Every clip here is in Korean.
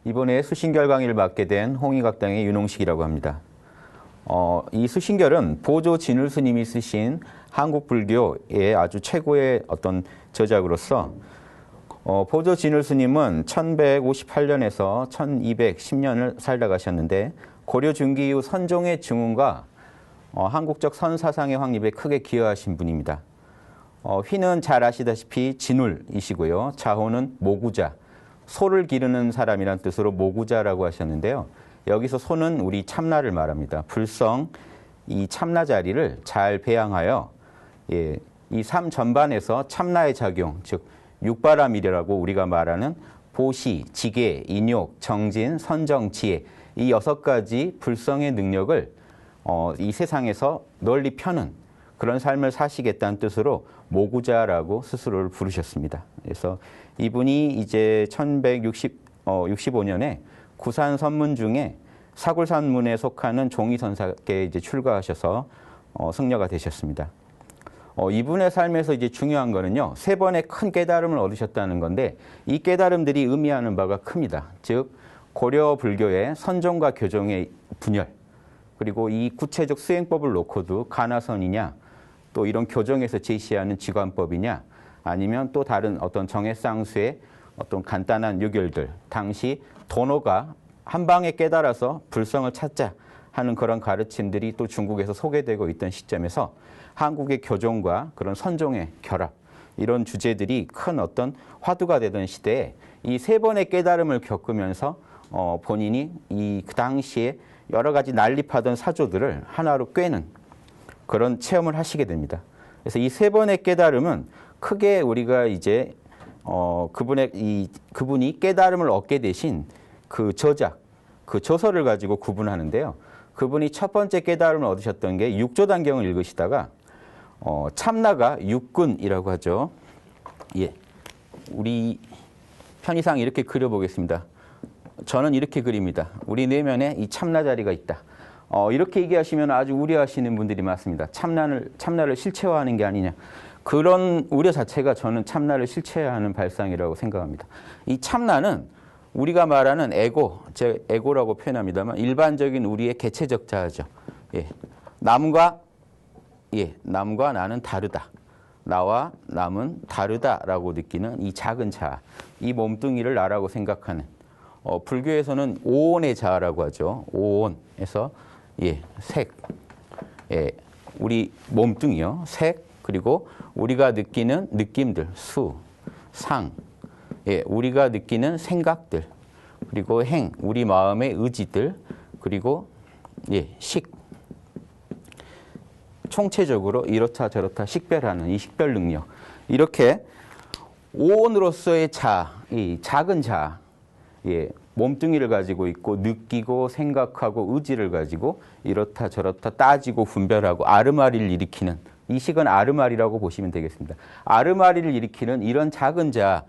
이번에 수신결 강의를 맡게 된 홍익학당의 윤홍식이라고 합니다. 이 수신결은 보조 진울 스님이 쓰신 한국 불교의 아주 최고의 어떤 저작으로서 보조 진울 스님은 1158년에서 1210년을 살다 가셨는데 고려 중기 이후 선종의 증언과 한국적 선사상의 확립에 크게 기여하신 분입니다. 휘는 잘 아시다시피 진울이시고요. 자호는 모구자, 소를 기르는 사람이란 뜻으로 모구자라고 하셨는데요. 여기서 소는 우리 참나를 말합니다. 불성 이 참나 자리를 잘 배양하여 이 삶 전반에서 참나의 작용, 즉 육바라밀이라고 우리가 말하는 보시, 지계, 인욕, 정진, 선정, 지혜 이 6가지 불성의 능력을 이 세상에서 널리 펴는 그런 삶을 사시겠다는 뜻으로 모구자라고 스스로를 부르셨습니다. 그래서 이분이 이제 1165년에 구산 선문 중에 사굴산문에 속하는 종이선사께 이제 출가하셔서 승려가 되셨습니다. 이분의 삶에서 이제 중요한 거는요, 3번의 큰 깨달음을 얻으셨다는 건데 이 깨달음들이 의미하는 바가 큽니다. 즉 고려 불교의 선종과 교종의 분열, 그리고 이 구체적 수행법을 놓고도 가나선이냐, 또 이런 교정에서 제시하는 지관법이냐, 아니면 또 다른 어떤 정해쌍수의 어떤 간단한 요결들, 당시 도노가 한 방에 깨달아서 불성을 찾자 하는 그런 가르침들이 또 중국에서 소개되고 있던 시점에서 한국의 교종과 그런 선종의 결합, 이런 주제들이 큰 어떤 화두가 되던 시대에 이 3번의 깨달음을 겪으면서 본인이 그 당시에 여러 가지 난립하던 사조들을 하나로 꿰는 그런 체험을 하시게 됩니다. 그래서 이 3번의 깨달음은 크게 우리가 이제 그분이 깨달음을 얻게 되신 그 저작, 그 저서를 가지고 구분하는데요. 그분이 첫 번째 깨달음을 얻으셨던 게 육조단경을 읽으시다가 참나가 육근이라고 하죠. 우리 편의상 이렇게 그려보겠습니다. 저는 이렇게 그립니다. 우리 내면에 이 참나 자리가 있다. 이렇게 얘기하시면 아주 우려하시는 분들이 많습니다. 참나를 실체화하는 게 아니냐. 그런 우려 자체가 저는 참나를 실체화하는 발상이라고 생각합니다. 이 참나는 우리가 말하는 에고, 제 에고라고 표현합니다만 일반적인 우리의 개체적 자아죠. 남과 나는 다르다. 나와 남은 다르다라고 느끼는 이 작은 자아, 이 몸뚱이를 나라고 생각하는 불교에서는 오온의 자아라고 하죠. 오온에서 색, 우리 몸뚱이요. 색, 그리고 우리가 느끼는 느낌들, 수, 상, 우리가 느끼는 생각들, 그리고 행, 우리 마음의 의지들, 그리고 식. 총체적으로 이렇다 저렇다 식별하는 이 식별 능력. 이렇게 오온으로서의 자아, 이 작은 자아, 몸뚱이를 가지고 있고 느끼고 생각하고 의지를 가지고 이렇다 저렇다 따지고 분별하고 아르마리를 일으키는, 이 식은 아르마리라고 보시면 되겠습니다. 아르마리를 일으키는 이런 작은 자아,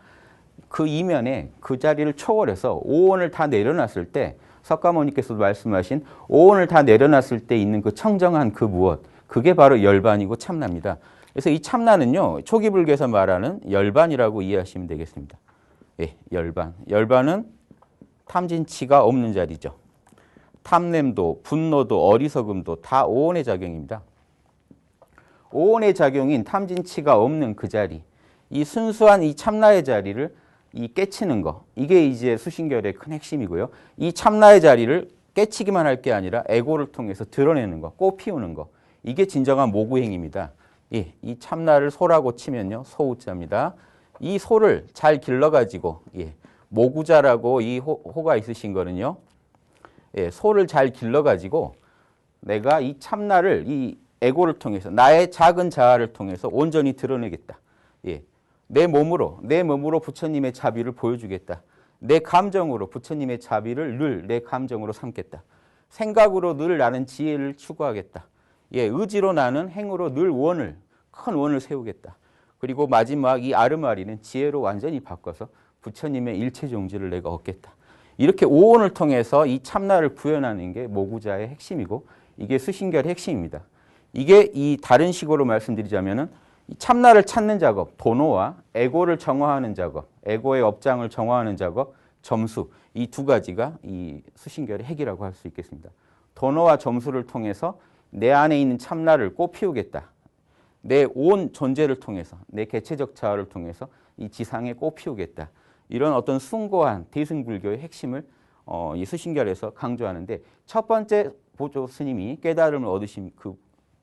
그 이면에 그 자리를 초월해서 오온을 다 내려놨을 때, 석가모니께서도 말씀하신 오온을 다 내려놨을 때 있는 그 청정한 그 무엇, 그게 바로 열반이고 참나입니다. 그래서 이 참나는요, 초기 불교에서 말하는 열반이라고 이해하시면 되겠습니다. 열반. 열반은 탐진치가 없는 자리죠. 탐냄도, 분노도, 어리석음도 다 오온의 작용입니다. 오온의 작용인 탐진치가 없는 그 자리, 이 순수한 이 참나의 자리를 깨치는 거, 이게 이제 수신결의 큰 핵심이고요. 이 참나의 자리를 깨치기만 할 게 아니라 에고를 통해서 드러내는 거, 꽃피우는 거, 이게 진정한 모구행입니다. 이 참나를 소라고 치면요, 소우자입니다. 이 소를 잘 길러가지고, 모구자라고 이 호가 있으신 거는요, 소를 잘 길러가지고 내가 이 참나를 이 에고를 통해서, 나의 작은 자아를 통해서 온전히 드러내겠다. 내 몸으로 부처님의 자비를 보여주겠다. 내 감정으로 부처님의 자비를 늘 내 감정으로 삼겠다. 생각으로 늘 나는 지혜를 추구하겠다. 의지로 나는 행으로 늘 큰 원을 세우겠다. 그리고 마지막 이 아르마리는 지혜로 완전히 바꿔서 부처님의 일체 종지를 내가 얻겠다. 이렇게 오온을 통해서 이 참나를 구현하는 게 모구자의 핵심이고, 이게 수신결의 핵심입니다. 이게 이 다른 식으로 말씀드리자면은 참나를 찾는 작업, 도노와 에고를 정화하는 작업, 에고의 업장을 정화하는 작업, 점수, 이 두 가지가 이 수신결의 핵이라고 할 수 있겠습니다. 도너와 점수를 통해서 내 안에 있는 참나를 꽃피우겠다. 내 온 존재를 통해서, 내 개체적 자아를 통해서 이 지상에 꽃피우겠다. 이런 어떤 숭고한 대승불교의 핵심을 이 수신결에서 강조하는데, 첫 번째 보조 스님이 깨달음을 얻으신 그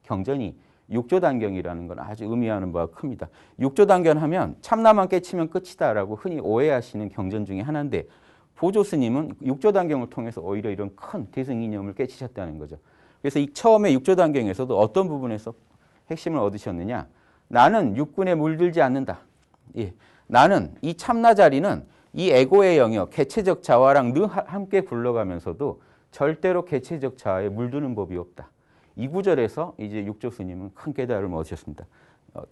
경전이 육조단경이라는 건 아주 의미하는 바가 큽니다. 육조단경 하면 참나만 깨치면 끝이다라고 흔히 오해하시는 경전 중에 하나인데, 보조 스님은 육조단경을 통해서 오히려 이런 큰 대승이념을 깨치셨다는 거죠. 그래서 이 처음에 육조단경에서도 어떤 부분에서 핵심을 얻으셨느냐? 나는 육군에 물들지 않는다. 예. 나는 이 참나 자리는 이 에고의 영역, 개체적 자아랑 늘 함께 굴러가면서도 절대로 개체적 자아에 물드는 법이 없다. 이 구절에서 이제 육조 스님은 큰 깨달음을 얻으셨습니다.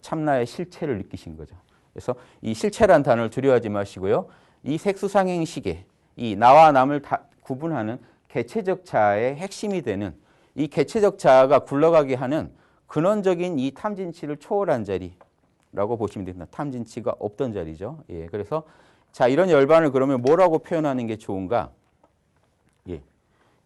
참나의 실체를 느끼신 거죠. 그래서 이 실체란 단어를 두려워하지 마시고요. 이 색수상행식에 이 나와 남을 다 구분하는 개체적 자아의 핵심이 되는, 이 개체적 자아가 굴러가게 하는 근원적인 이 탐진치를 초월한 자리라고 보시면 됩니다. 탐진치가 없던 자리죠. 예, 그래서 자, 이런 열반을 그러면 뭐라고 표현하는 게 좋은가? 예,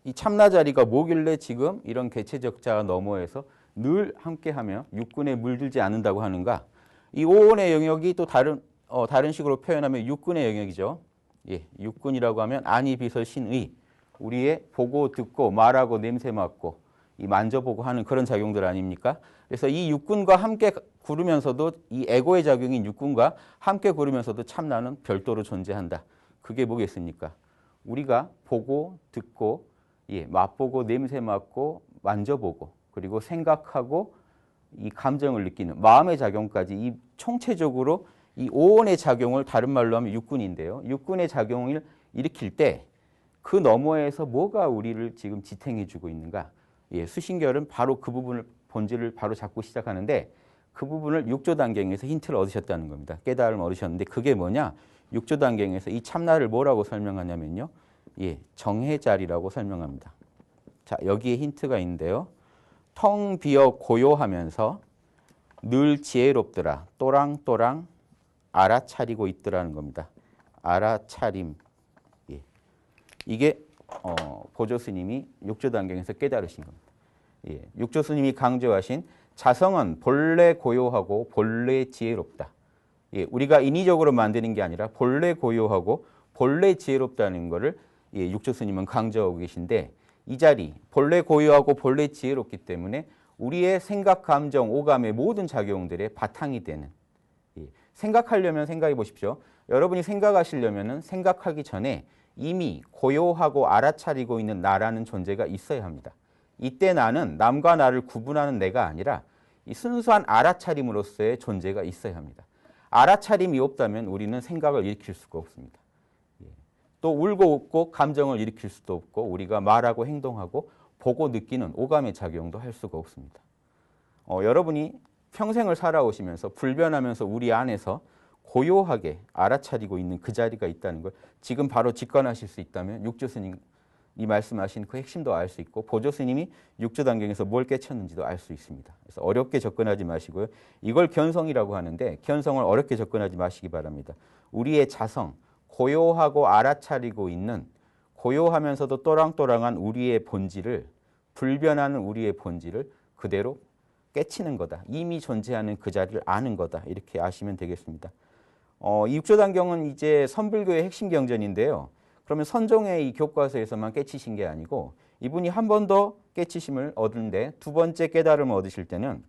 이 참나 자리가 뭐길래 지금 이런 개체적 자아 너머에서 늘 함께하며 육군에 물들지 않는다고 하는가? 이 오온의 영역이 또 다른 식으로 표현하면 육군의 영역이죠. 예, 육군이라고 하면 안이 비설 신의, 우리의 보고 듣고 말하고 냄새 맡고 이 만져보고 하는 그런 작용들 아닙니까? 그래서 이 육군과 함께 구르면서도, 이 에고의 작용인 육군과 함께 구르면서도 참나는 별도로 존재한다. 그게 뭐겠습니까? 우리가 보고 듣고, 예, 맛보고 냄새 맡고 만져보고, 그리고 생각하고 이 감정을 느끼는 마음의 작용까지, 이 총체적으로 이 오온의 작용을 다른 말로 하면 육군인데요. 육군의 작용을 일으킬 때 그 너머에서 뭐가 우리를 지금 지탱해주고 있는가? 예, 수신결은 바로 그 부분을, 본질을 바로 잡고 시작하는데, 그 부분을 육조단경에서 힌트를 얻으셨다는 겁니다. 깨달음을 얻으셨는데 그게 뭐냐? 육조단경에서 이 참나를 뭐라고 설명하냐면요. 예, 정해자리라고 설명합니다. 자, 여기에 힌트가 있는데요. 텅 비어 고요하면서 늘 지혜롭더라. 또랑또랑 알아차리고 있더라는 겁니다. 알아차림. 예. 이게 보조 스님이 육조단경에서 깨달으신 겁니다. 예. 육조 스님이 강조하신 자성은 본래 고요하고 본래 지혜롭다. 예. 우리가 인위적으로 만드는 게 아니라 본래 고요하고 본래 지혜롭다는 것을, 예, 육조 스님은 강조하고 계신데, 이 자리 본래 고요하고 본래 지혜롭기 때문에 우리의 생각, 감정, 오감의 모든 작용들의 바탕이 되는, 예. 생각하려면 생각해 보십시오. 여러분이 생각하시려면 생각하기 전에 이미 고요하고 알아차리고 있는 나라는 존재가 있어야 합니다. 이때 나는 남과 나를 구분하는 내가 아니라 이 순수한 알아차림으로서의 존재가 있어야 합니다. 알아차림이 없다면 우리는 생각을 일으킬 수가 없습니다. 또 울고 웃고 감정을 일으킬 수도 없고, 우리가 말하고 행동하고 보고 느끼는 오감의 작용도 할 수가 없습니다. 여러분이 평생을 살아오시면서 불변하면서 우리 안에서 고요하게 알아차리고 있는 그 자리가 있다는 걸 지금 바로 직관하실 수 있다면 육조 스님이 말씀하신 그 핵심도 알 수 있고, 보조 스님이 육조단경에서 뭘 깨쳤는지도 알 수 있습니다. 그래서 어렵게 접근하지 마시고요. 이걸 견성이라고 하는데, 견성을 어렵게 접근하지 마시기 바랍니다. 우리의 자성, 고요하고 알아차리고 있는, 고요하면서도 또랑또랑한 우리의 본질을, 불변하는 우리의 본질을 그대로 깨치는 거다. 이미 존재하는 그 자리를 아는 거다. 이렇게 아시면 되겠습니다. 이 육조단경은 이제 선불교의 핵심 경전인데요. 그러면 선종의 이 교과서에서만 깨치신 게 아니고, 이분이 한 번 더 깨치심을 얻은데, 두 번째 깨달음을 얻으실 때는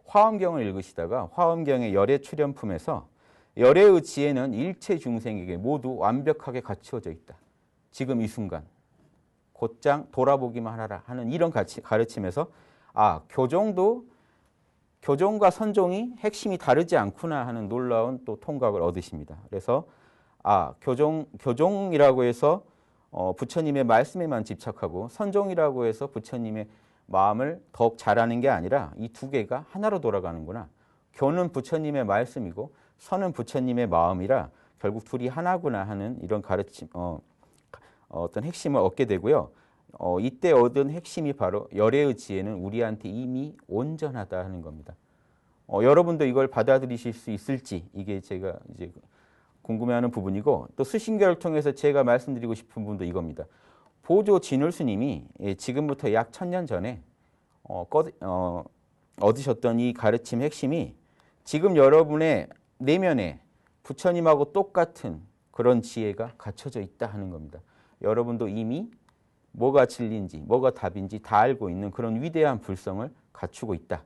화엄경을 읽으시다가 화엄경의 열애 출현품에서 열애의 지혜는 일체 중생에게 모두 완벽하게 갖추어져 있다. 지금 이 순간 곧장 돌아보기만 하라 하는 이런 가르침에서, 아, 교종과 선종이 핵심이 다르지 않구나 하는 놀라운 또 통각을 얻으십니다. 그래서 교종이라고 해서 부처님의 말씀에만 집착하고, 선종이라고 해서 부처님의 마음을 더욱 잘하는 게 아니라 이 두 개가 하나로 돌아가는구나. 교는 부처님의 말씀이고 선은 부처님의 마음이라 결국 둘이 하나구나 하는 이런 가르침, 어떤 핵심을 얻게 되고요. 이때 얻은 핵심이 바로 열애의 지혜는 우리한테 이미 온전하다 하는 겁니다. 여러분도 이걸 받아들이실 수 있을지, 이게 제가 이제 궁금해하는 부분이고 또 스신교를 통해서 제가 말씀드리고 싶은 부분도 이겁니다. 보조 진울 스님이 지금부터 약 1000년 전에 얻으셨던 이 가르침 핵심이 지금 여러분의 내면에 부처님하고 똑같은 그런 지혜가 갖춰져 있다 하는 겁니다. 여러분도 이미 뭐가 진리인지 뭐가 답인지 다 알고 있는 그런 위대한 불성을 갖추고 있다.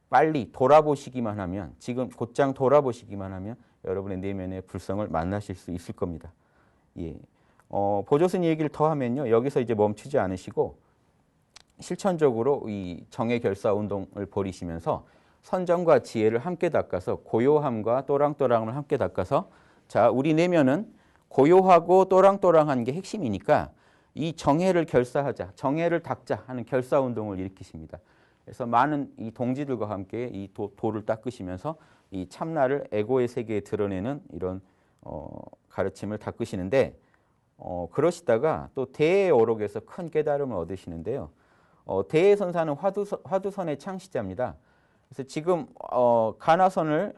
빨리 돌아보시기만 하면 지금 곧장 돌아보시기만 하면 여러분의 내면의 불성을 만나실 수 있을 겁니다. 예. 보조스님 얘기를 더 하면요. 여기서 이제 멈추지 않으시고 실천적으로 이 정해결사 운동을 벌이시면서 선정과 지혜를 함께 닦아서 고요함과 또랑또랑을 함께 닦아서 자, 우리 내면은 고요하고 또랑또랑한 게 핵심이니까 이 정해를 결사하자, 정해를 닦자 하는 결사 운동을 일으키십니다. 그래서 많은 이 동지들과 함께 이 도를 닦으시면서 이 참나를 에고의 세계에 드러내는 이런 가르침을 닦으시는데 그러시다가 또 대의 오록에서 큰 깨달음을 얻으시는데요. 대의 선사는 화두선의 창시자입니다. 그래서 지금 가나선을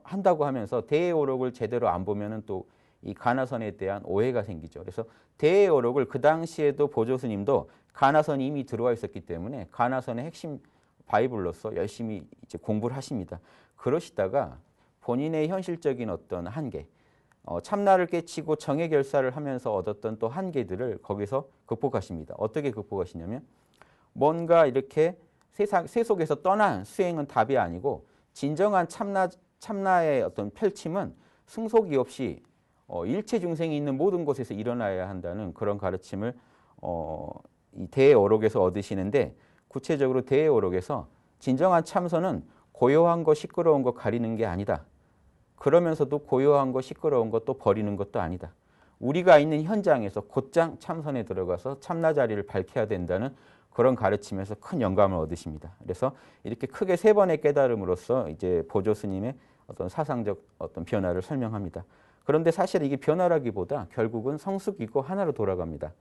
한다고 하면서 대의 오록을 제대로 안 보면은 또 이 가나선에 대한 오해가 생기죠. 그래서 대의 오록을 그 당시에도 보조스님도 가나선이 이미 들어와 있었기 때문에 가나선의 핵심 바이블로서 열심히 이제 공부를 하십니다. 그러시다가 본인의 현실적인 어떤 한계, 참나를 깨치고 정해 결사를 하면서 얻었던 또 한계들을 거기서 극복하십니다. 어떻게 극복하시냐면 뭔가 이렇게 세속에서 떠난 수행은 답이 아니고 진정한 참나의 어떤 펼침은 승속이 없이 일체 중생이 있는 모든 곳에서 일어나야 한다는 그런 가르침을 이 대오록에서 얻으시는데 구체적으로 대오록에서 진정한 참선은 고요한 거 시끄러운 거 가리는 게 아니다. 그러면서도 고요한 거 시끄러운 것도 버리는 것도 아니다. 우리가 있는 현장에서 곧장 참선에 들어가서 참나 자리를 밝혀야 된다는 그런 가르침에서 큰 영감을 얻으십니다. 그래서 이렇게 크게 3번의 깨달음으로써 이제 보조 스님의 어떤 사상적 어떤 변화를 설명합니다. 그런데 사실 이게 변화라기보다 결국은 성숙이고 하나로 돌아갑니다.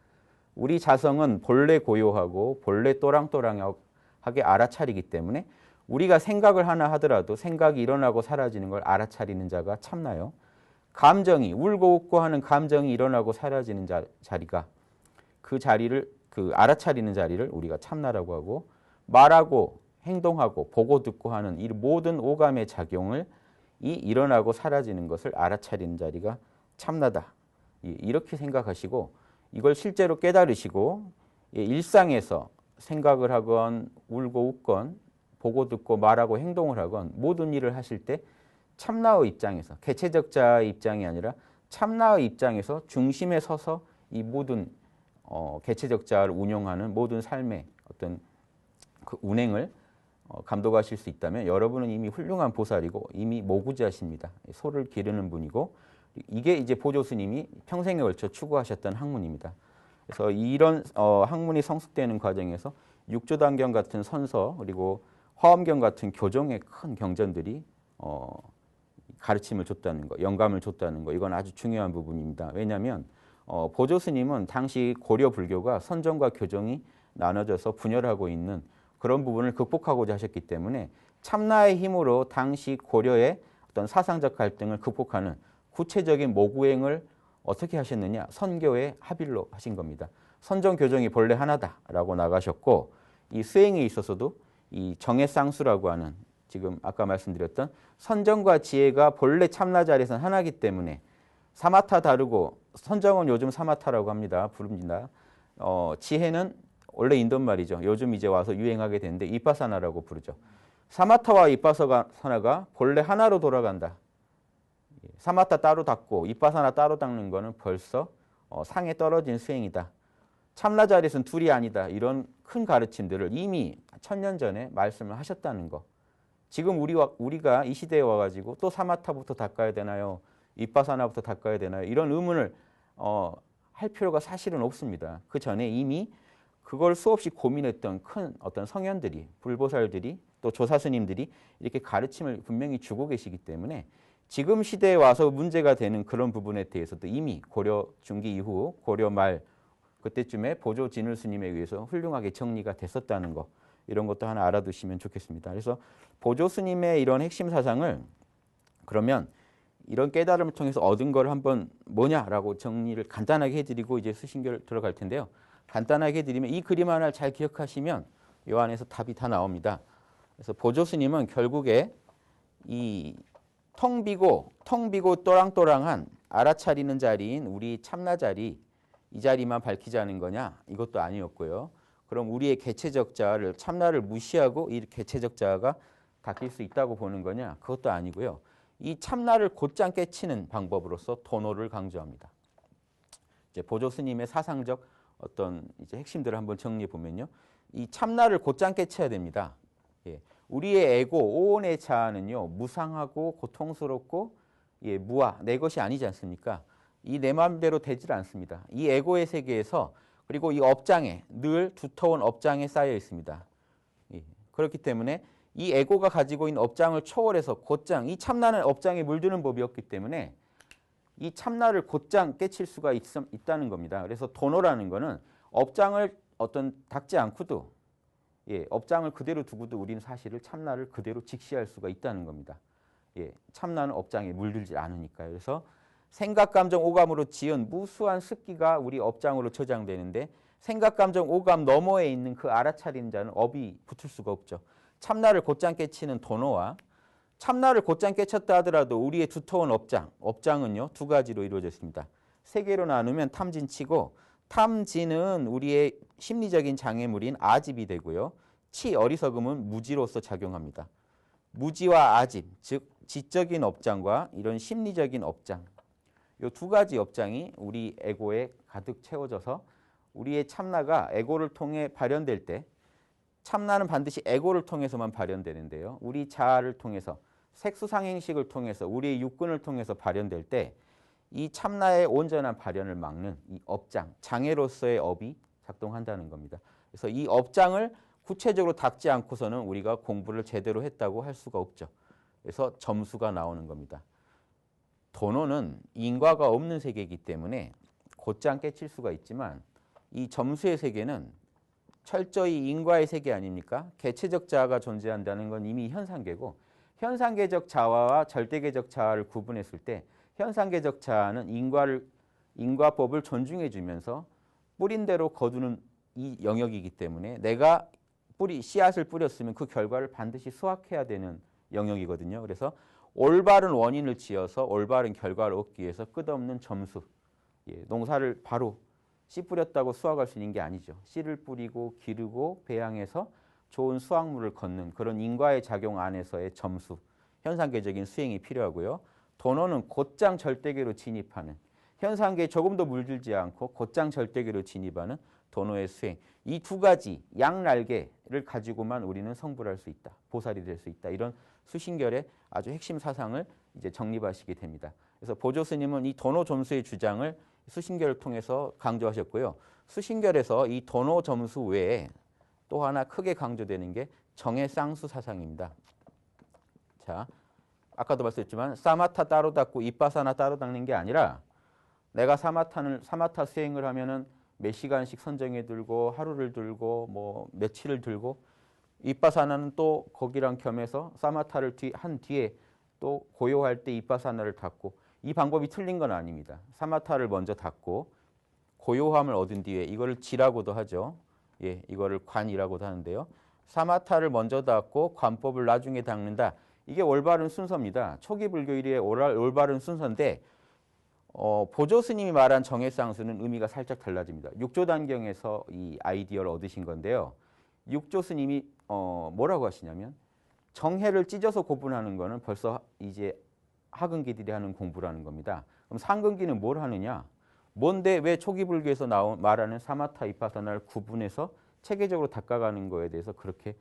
우리 자성은 본래 고요하고 본래 또랑또랑하게 알아차리기 때문에 우리가 생각을 하나 하더라도 생각이 일어나고 사라지는 걸 알아차리는 자가 참나요. 감정이 울고 웃고 하는 감정이 일어나고 사라지는 자리가 그 자리를 그 알아차리는 자리를 우리가 참나라고 하고 말하고 행동하고 보고 듣고 하는 이 모든 오감의 작용을 이 일어나고 사라지는 것을 알아차리는 자리가 참나다. 이렇게 생각하시고 이걸 실제로 깨달으시고 일상에서 생각을 하건 울고 웃건 보고 듣고 말하고 행동을 하건 모든 일을 하실 때 참나의 입장에서 개체적 자의 입장이 아니라 참나의 입장에서 중심에 서서 이 모든 개체적 자를 운용하는 모든 삶의 어떤 그 운행을 감독하실 수 있다면 여러분은 이미 훌륭한 보살이고 이미 모구자십니다. 소를 기르는 분이고 이게 이제 보조 스님이 평생에 걸쳐 추구하셨던 학문입니다. 그래서 이런 학문이 성숙되는 과정에서 육조단경 같은 선서 그리고 화엄경 같은 교종의 큰 경전들이 가르침을 줬다는 거, 영감을 줬다는 거 이건 아주 중요한 부분입니다. 왜냐하면 보조 스님은 당시 고려 불교가 선정과 교종이 나눠져서 분열하고 있는 그런 부분을 극복하고자 하셨기 때문에 참나의 힘으로 당시 고려의 어떤 사상적 갈등을 극복하는 구체적인 모구행을 어떻게 하셨느냐? 선교의 합일로 하신 겁니다. 선정 교정이 본래 하나다라고 나가셨고 이 수행에 있어서도 이 정해쌍수라고 하는 지금 아까 말씀드렸던 선정과 지혜가 본래 참나 자리에서는 하나이기 때문에 사마타 다르고 선정은 요즘 사마타라고 합니다. 부릅니다. 지혜는 원래 인도말이죠. 요즘 이제 와서 유행하게 되는데 이빠사나라고 부르죠. 사마타와 이빠사나가 본래 하나로 돌아간다. 사마타 따로 닦고 이빠사나 따로 닦는 거는 벌써 상에 떨어진 수행이다. 참나 자리에서는 둘이 아니다. 이런 큰 가르침들을 이미 1000년 전에 말씀을 하셨다는 거. 지금 우리가 이 시대에 와가지고 또 사마타부터 닦아야 되나요? 이빠사나부터 닦아야 되나요? 이런 의문을 할 필요가 사실은 없습니다. 그 전에 이미 그걸 수없이 고민했던 큰 어떤 성현들이, 불보살들이 또 조사스님들이 이렇게 가르침을 분명히 주고 계시기 때문에 지금 시대에 와서 문제가 되는 그런 부분에 대해서도 이미 고려 중기 이후 고려 말 그때쯤에 보조 진울 스님에 의해서 훌륭하게 정리가 됐었다는 거 이런 것도 하나 알아두시면 좋겠습니다. 그래서 보조 스님의 이런 핵심 사상을 그러면 이런 깨달음을 통해서 얻은 걸 한번 뭐냐라고 정리를 간단하게 해드리고 이제 수신결 들어갈 텐데요. 간단하게 해드리면 이 그림 하나를 잘 기억하시면 이 안에서 답이 다 나옵니다. 그래서 보조 스님은 결국에 이 텅 비고 또랑또랑한 알아차리는 자리인 우리 참나 자리, 이 자리만 밝히자는 거냐? 이것도 아니었고요. 그럼 우리의 개체적 자아를, 참나를 무시하고 이 개체적 자아가 닦일 수 있다고 보는 거냐? 그것도 아니고요. 이 참나를 곧장 깨치는 방법으로서 도노를 강조합니다. 이제 보조 스님의 사상적 어떤 이제 핵심들을 한번 정리해 보면요. 이 참나를 곧장 깨쳐야 됩니다. 예. 우리의 에고, 오온의 자아는요, 무상하고 고통스럽고, 예, 무아, 내 것이 아니지 않습니까? 이 내 마음대로 되질 않습니다. 이 에고의 세계에서, 그리고 이 업장에, 늘 두터운 업장에 쌓여 있습니다. 예. 그렇기 때문에 이 에고가 가지고 있는 업장을 초월해서 곧장, 이 참나는 업장에 물드는 법이었기 때문에 이 참나를 곧장 깨칠 수가 있다는 겁니다. 그래서 도노라는 거는 업장을 어떤 닦지 않고도, 예, 업장을 그대로 두고도 우리는 사실을 참나를 그대로 직시할 수가 있다는 겁니다. 예, 참나는 업장에 물들지 않으니까요. 그래서 생각, 감정, 오감으로 지은 무수한 습기가 우리 업장으로 저장되는데 생각, 감정, 오감 너머에 있는 그 알아차리는 자는 업이 붙을 수가 없죠. 참나를 곧장 깨치는 도노와 참나를 곧장 깨쳤다 하더라도 우리의 두터운 업장은요, 두 가지로 이루어져 있습니다. 세 개로 나누면 탐진치고, 탐진은 우리의 심리적인 장애물인 아집이 되고요. 치, 어리석음은 무지로서 작용합니다. 무지와 아집, 즉 지적인 업장과 이런 심리적인 업장, 이 두 가지 업장이 우리 에고에 가득 채워져서 우리의 참나가 에고를 통해 발현될 때, 참나는 반드시 에고를 통해서만 발현되는데요. 우리 자아를 통해서, 색수상행식을 통해서, 우리의 육근을 통해서 발현될 때 이 참나의 온전한 발현을 막는 이 업장, 장애로서의 업이 작동한다는 겁니다. 그래서 이 업장을 구체적으로 닦지 않고서는 우리가 공부를 제대로 했다고 할 수가 없죠. 그래서 점수가 나오는 겁니다. 도노는 인과가 없는 세계이기 때문에 곧장 깨칠 수가 있지만 이 점수의 세계는 철저히 인과의 세계 아닙니까? 개체적 자아가 존재한다는 건 이미 현상계고, 현상계적 자아와 절대계적 자아를 구분했을 때 현상계적 자아는 인과법을 존중해 주면서 뿌린 대로 거두는 이 영역이기 때문에 내가 씨앗을 뿌렸으면 그 결과를 반드시 수확해야 되는 영역이거든요. 그래서 올바른 원인을 지어서 올바른 결과를 얻기 위해서 끝없는 점수, 예, 농사를 바로 씨 뿌렸다고 수확할 수 있는 게 아니죠. 씨를 뿌리고 기르고 배양해서 좋은 수확물을 거는 그런 인과의 작용 안에서의 점수, 현상계적인 수행이 필요하고요. 도노는 곧장 절대계로 진입하는, 현상계에 조금도 물들지 않고 곧장 절대계로 진입하는 도노의 수행. 이 두 가지 양날개를 가지고만 우리는 성불할 수 있다. 보살이 될 수 있다. 이런 수신결의 아주 핵심 사상을 이제 정립하시게 됩니다. 그래서 보조 스님은 이 도노 점수의 주장을 수신결을 통해서 강조하셨고요. 수신결에서 이 도노 점수 외에 또 하나 크게 강조되는 게 정의 쌍수 사상입니다. 자, 아까도 말씀드렸지만 사마타 따로 닦고 이빠사나 따로 닦는 게 아니라 내가 사마타 수행을 하면은 몇 시간씩 선정해 들고 하루를 들고 뭐 며칠을 들고 이빠사나는 또 거기랑 겸해서 사마타를 한 뒤에 또 고요할 때 이빠사나를 닦고, 이 방법이 틀린 건 아닙니다. 사마타를 먼저 닦고 고요함을 얻은 뒤에 이거를 지라고도 하죠. 예, 이거를 관이라고도 하는데요. 사마타를 먼저 닦고 관법을 나중에 닦는다. 이게 올바른 순서입니다. 초기 불교일의 올바른 순서인데 보조 스님이 말한 정해쌍수는 의미가 살짝 달라집니다. 육조단경에서 이 아이디어를 얻으신 건데요. 육조 스님이 뭐라고 하시냐면 정해를 찢어서 구분하는 거는 벌써 이제 하근기들이 하는 공부라는 겁니다. 그럼 상근기는 뭘 하느냐? 뭔데 왜 초기 불교에서 말하는 사마타 이파사나를 구분해서 체계적으로 닦아가는 거에 대해서 그렇게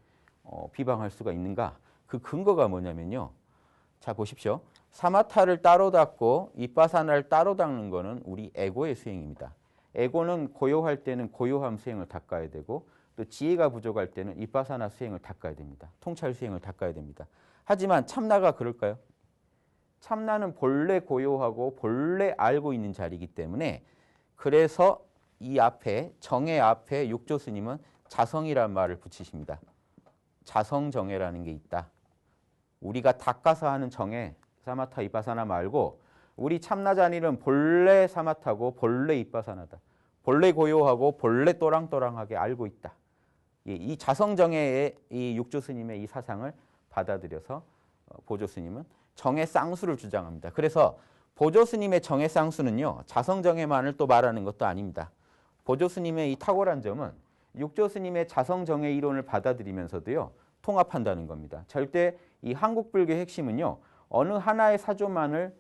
비방할 수가 있는가? 그 근거가 뭐냐면요. 자, 보십시오. 사마타를 따로 닦고 이빠사나를 따로 닦는 거는 우리 에고의 수행입니다. 에고는 고요할 때는 고요함 수행을 닦아야 되고 또 지혜가 부족할 때는 이빠사나 수행을 닦아야 됩니다. 통찰 수행을 닦아야 됩니다. 하지만 참나가 그럴까요? 참나는 본래 고요하고 본래 알고 있는 자리이기 때문에, 그래서 이 앞에 정의 앞에 육조 스님은 자성이란 말을 붙이십니다. 자성정해라는 게 있다. 우리가 닦아서 하는 정해, 사마타 이빠사나 말고 우리 참나자리는 본래 사마타고 본래 이빠사나다. 본래 고요하고 본래 또랑또랑하게 알고 있다. 이 자성정해의 이 육조 스님의 이 사상을 받아들여서 보조 스님은 정해 쌍수를 주장합니다. 그래서 보조 스님의 정해 쌍수는요, 자성정해만을 또 말하는 것도 아닙니다. 보조 스님의 이 탁월한 점은 육조 스님의 자성정해 이론을 받아들이면서도요, 통합한다는 겁니다. 절대 이 한국 불교의 핵심은요, 어느 하나의 사조만을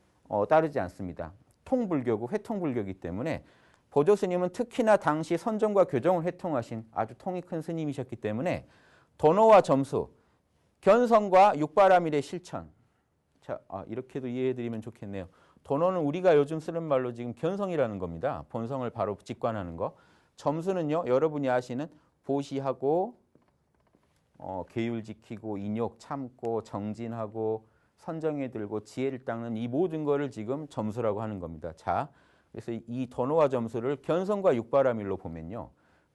따르지 않습니다. 통불교고 회통불교이기 때문에 보조 스님은 특히나 당시 선정과 교정을 회통하신 아주 통이 큰 스님이셨기 때문에 도노와 점수, 견성과 육바라밀의 실천. 자, 이렇게도 이해해드리면 좋겠네요. 도노는 우리가 요즘 쓰는 말로 지금 견성이라는 겁니다. 본성을 바로 직관하는 거. 점수는요, 여러분이 아시는 보시하고 계율 지키고 인욕 참고 정진하고 선정에 들고 지혜를 닦는 이 모든 거를 지금 점수라고 하는 겁니다. 자, 그래서 이 도노와 점수를 견성과 육바라밀로 보면요,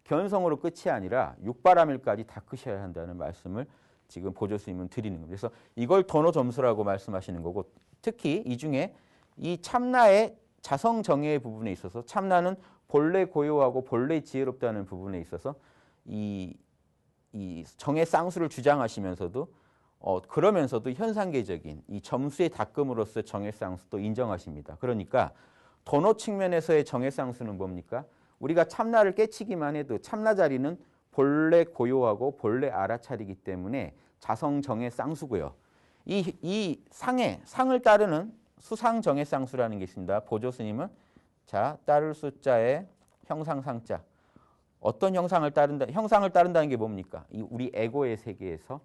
견성으로 끝이 아니라 육바라밀까지 닦으셔야 한다는 말씀을 지금 보조 스님은 드리는 겁니다. 그래서 이걸 도노 점수라고 말씀하시는 거고, 특히 이 중에 이 참나의 자성정예의 부분에 있어서 참나는 본래 고요하고 본래 지혜롭다는 부분에 있어서 이 정의 쌍수를 주장하시면서도 그러면서도 현상계적인 이 점수의 닦음으로서의 정의 쌍수도 인정하십니다. 그러니까 도노 측면에서의 정의 쌍수는 뭡니까? 우리가 참나를 깨치기만 해도 참나 자리는 본래 고요하고 본래 알아차리기 때문에 자성정의 쌍수고요. 이 상을 따르는 수상정의 쌍수라는 게 있습니다. 보조 스님은 자, 따를 숫자에 형상상자. 어떤 형상을 따른다? 형상을 따른다는 게 뭡니까? 우리 에고의 세계에서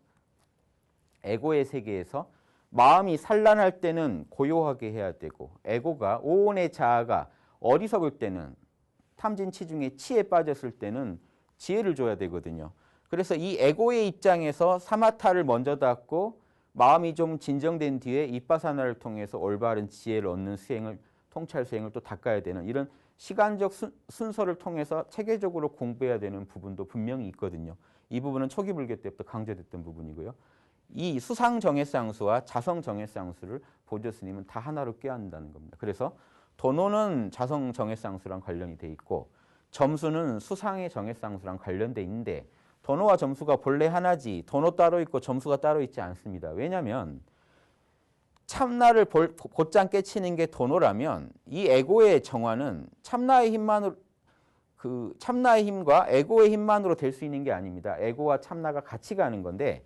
마음이 산란할 때는 고요하게 해야 되고, 에고가 오온의 자아가 어리석을 때는 탐진치중에 치에 빠졌을 때는 지혜를 줘야 되거든요. 그래서 이 에고의 입장에서 사마타를 먼저 닦고 마음이 좀 진정된 뒤에 이빠사나를 통해서 올바른 지혜를 얻는 수행을, 통찰 수행을 또 닦아야 되는 이런 시간적 순서를 통해서 체계적으로 공부해야 되는 부분도 분명히 있거든요. 이 부분은 초기 불교 때부터 강조됐던 부분이고요. 이 수상정해쌍수와 자성정해쌍수를 보조 스님은 다 하나로 껴안는다는 겁니다. 그래서 도노는 자성정해쌍수랑 관련이 돼 있고 점수는 수상의 정해쌍수랑 관련돼 있는데 도노와 점수가 본래 하나지 도노 따로 있고 점수가 따로 있지 않습니다. 왜냐하면 참나를 곧장 깨치는 게 도노라면 이 에고의 정화는 참나의 힘만으로 참나의 힘과 에고의 힘만으로 될 수 있는 게 아닙니다. 에고와 참나가 같이 가는 건데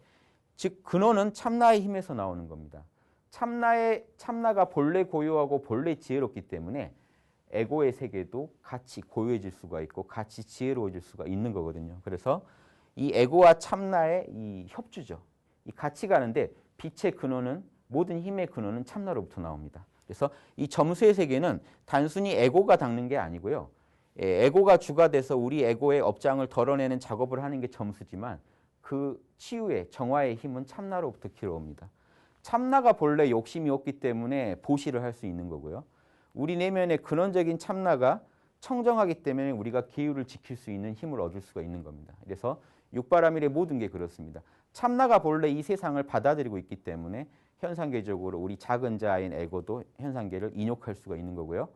즉 근원은 참나의 힘에서 나오는 겁니다. 참나가 본래 고요하고 본래 지혜롭기 때문에 에고의 세계도 같이 고요해질 수가 있고 같이 지혜로워질 수가 있는 거거든요. 그래서 이 에고와 참나의 이 협주죠. 이 같이 가는데 빛의 근원은 모든 힘의 근원은 참나로부터 나옵니다. 그래서 이 점수의 세계는 단순히 에고가 닦는 게 아니고요. 에고가 주가 돼서 우리 에고의 업장을 덜어내는 작업을 하는 게 점수지만 그 치유의 정화의 힘은 참나로부터 길어옵니다. 참나가 본래 욕심이 없기 때문에 보시를 할 수 있는 거고요. 우리 내면의 근원적인 참나가 청정하기 때문에 우리가 계율을 지킬 수 있는 힘을 얻을 수가 있는 겁니다. 그래서 육바라밀의 모든 게 그렇습니다. 참나가 본래 이 세상을 받아들이고 있기 때문에 현상계적으로 우리 작은 자인 에고도 현상계를 인욕할 수가 있는 거고요.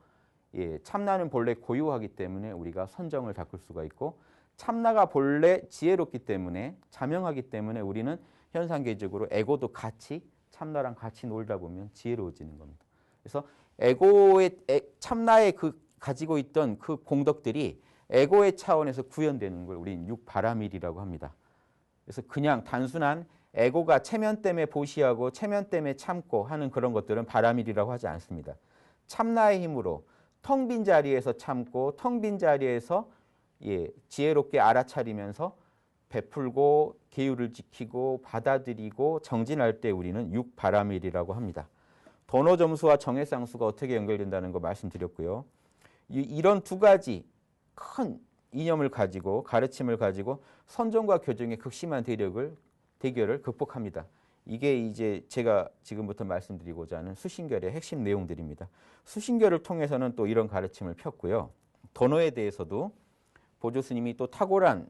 예, 참나는 본래 고요하기 때문에 우리가 선정을 닦을 수가 있고 참나가 본래 지혜롭기 때문에 자명하기 때문에 우리는 현상계적으로 에고도 같이 참나랑 같이 놀다 보면 지혜로워지는 겁니다. 그래서 참나의 가지고 있던 그 공덕들이 에고의 차원에서 구현되는 걸 우리는 육바라밀이라고 합니다. 그래서 그냥 단순한 에고가 체면 때문에 보시하고 체면 때문에 참고 하는 그런 것들은 바라밀이라고 하지 않습니다. 참나의 힘으로 텅 빈 자리에서 참고 텅 빈 자리에서 지혜롭게 알아차리면서 베풀고 계율을 지키고 받아들이고 정진할 때 우리는 육바라밀이라고 합니다. 도노점수와 정해쌍수가 어떻게 연결된다는 거 말씀드렸고요. 이런 두 가지 큰 이념을 가지고 가르침을 가지고 선정과 교정의 극심한 대결을 극복합니다. 이게 이제 제가 지금부터 말씀드리고자 하는 수신결의 핵심 내용들입니다. 수신결을 통해서는 또 이런 가르침을 폈고요. 도노에 대해서도 보조 스님이 또 탁월한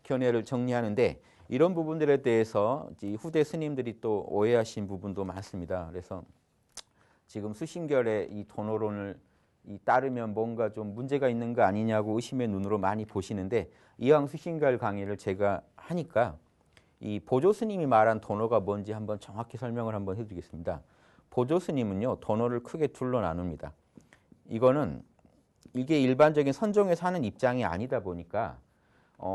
견해를 정리하는데 이런 부분들에 대해서 후대 스님들이 또 오해하신 부분도 많습니다. 그래서 지금 수신결의 이 도노론을 따르면 뭔가 좀 문제가 있는 거 아니냐고 의심의 눈으로 많이 보시는데 이왕 수신결 강의를 제가 하니까 이 보조 스님이 말한 도노가 뭔지 한번 정확히 설명을 한번 해드리겠습니다. 보조 스님은요, 도노를 크게 둘로 나눕니다. 이게 일반적인 선종에서 하는 입장이 아니다 보니까